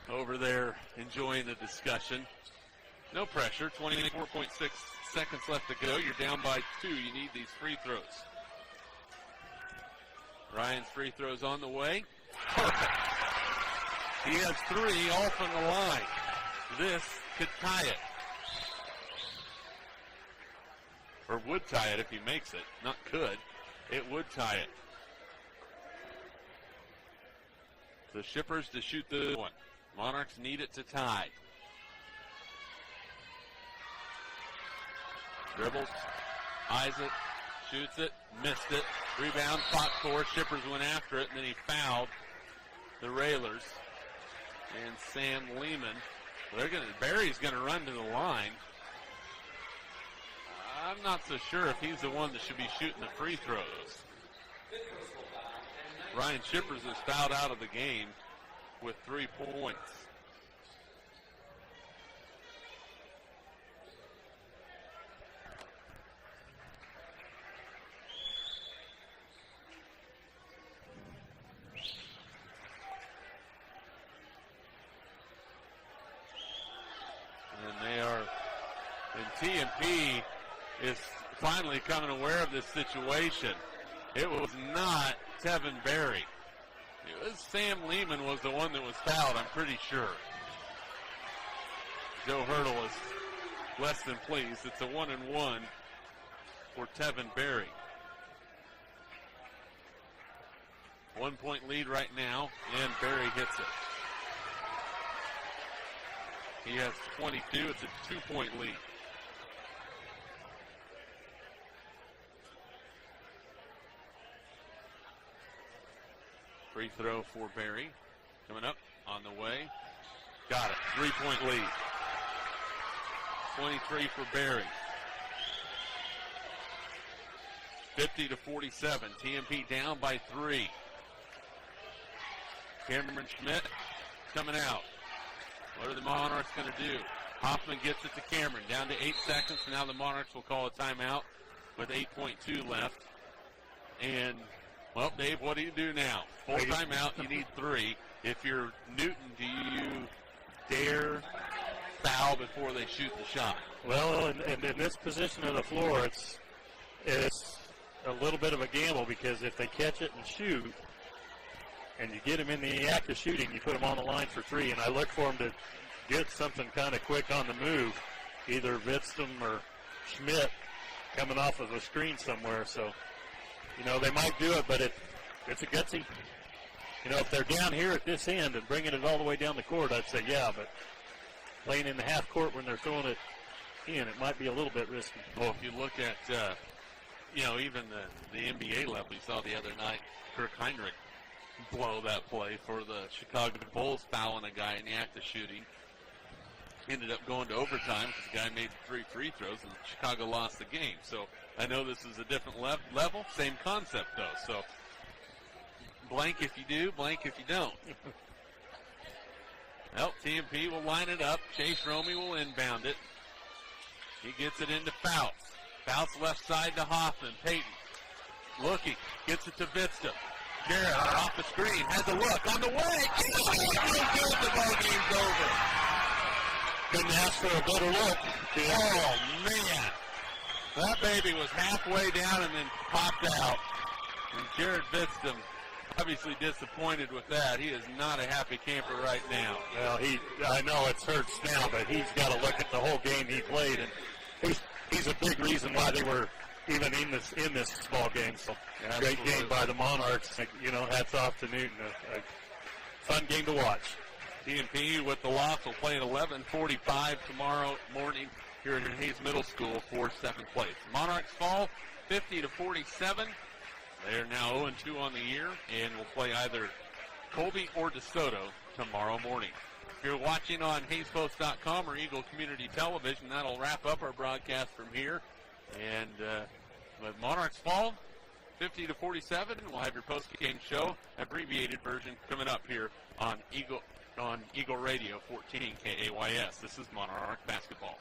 over there enjoying the discussion. No pressure. 24.6 seconds left to go. You're down by 2. You need these free throws. Ryan's free throws on the way. Perfect. He has 3 all from the line. This could tie it. Or would tie it if he makes it. Not could. It would tie it. So Shippers to shoot the one. Monarchs need it to tie. Dribbles. Eyes it. Shoots it. Missed it. Rebound. Spot 4. Shippers went after it, and then he fouled the Railers. And Sam Lehman. Barry's going to run to the line. I'm not so sure if he's the one that should be shooting the free throws. Ryan Shippers is fouled out of the game with 3 points. And they are, and TMP is finally coming aware of this situation. It was not Tevin Berry. It was Sam Lehman was the one that was fouled, I'm pretty sure. Joe Hurdle is less than pleased. It's a 1-and-1 for Tevin Berry. 1 point lead right now, and Berry hits it. He has 22. It's a 2 point lead. Free throw for Barry. Coming up on the way. Got it. 3 point lead. 23 for Barry. 50-47. TMP down by 3. Cameron Schmidt coming out. What are the Monarchs going to do? Hoffman gets it to Cameron. Down to 8 seconds. Now the Monarchs will call a timeout with 8.2 left. And, well, Dave, what do you do now? Full timeout, you need 3. If you're Newton, do you dare foul before they shoot the shot? Well, and in this position of the floor, it's a little bit of a gamble, because if they catch it and shoot, and you get them in the act of shooting, you put them on the line for 3, and I look for them to get something kind of quick on the move, either Vidstum or Schmidt coming off of a screen somewhere. So, you know, they might do it, but it's a gutsy. You know, if they're down here at this end and bringing it all the way down the court, I'd say yeah, but playing in the half court when they're throwing it in, it might be a little bit risky. Well, if you look at, you know, even the NBA level, you saw the other night, Kirk Heinrich blow that play for the Chicago Bulls, fouling a guy in the act of shooting. Ended up going to overtime because the guy made 3 free throws, and Chicago lost the game. So I know this is a different level, same concept though. So blank if you do, blank if you don't. Well, TMP will line it up. Chase Romey will inbound it. He gets it into Fouts. Fouts left side to Hoffman. Payton looking, gets it to Vidstum. Garrett off the screen, has a look on the way. Good, the ball game's over. Couldn't ask for a better look. Oh, man. That baby was halfway down and then popped out. And Jared Vidstum obviously disappointed with that. He is not a happy camper right now. Well, I know it hurts now, but he's got to look at the whole game he played, and he's a big reason why they were even in this ball game. So great game by the Monarchs. You know, hats off to Newton. A fun game to watch. TMP with the loss will play at 11:45 tomorrow morning here in Hayes Middle School for 7th place. Monarchs fall 50-47. They are now 0-2 on the year and will play either Colby or DeSoto tomorrow morning. If you're watching on HaysPost.com or Eagle Community Television, that'll wrap up our broadcast from here. And with Monarchs fall 50-47, we'll have your post-game show, abbreviated version, coming up here on Eagle Radio 14 KAYS. This is Monarch Basketball.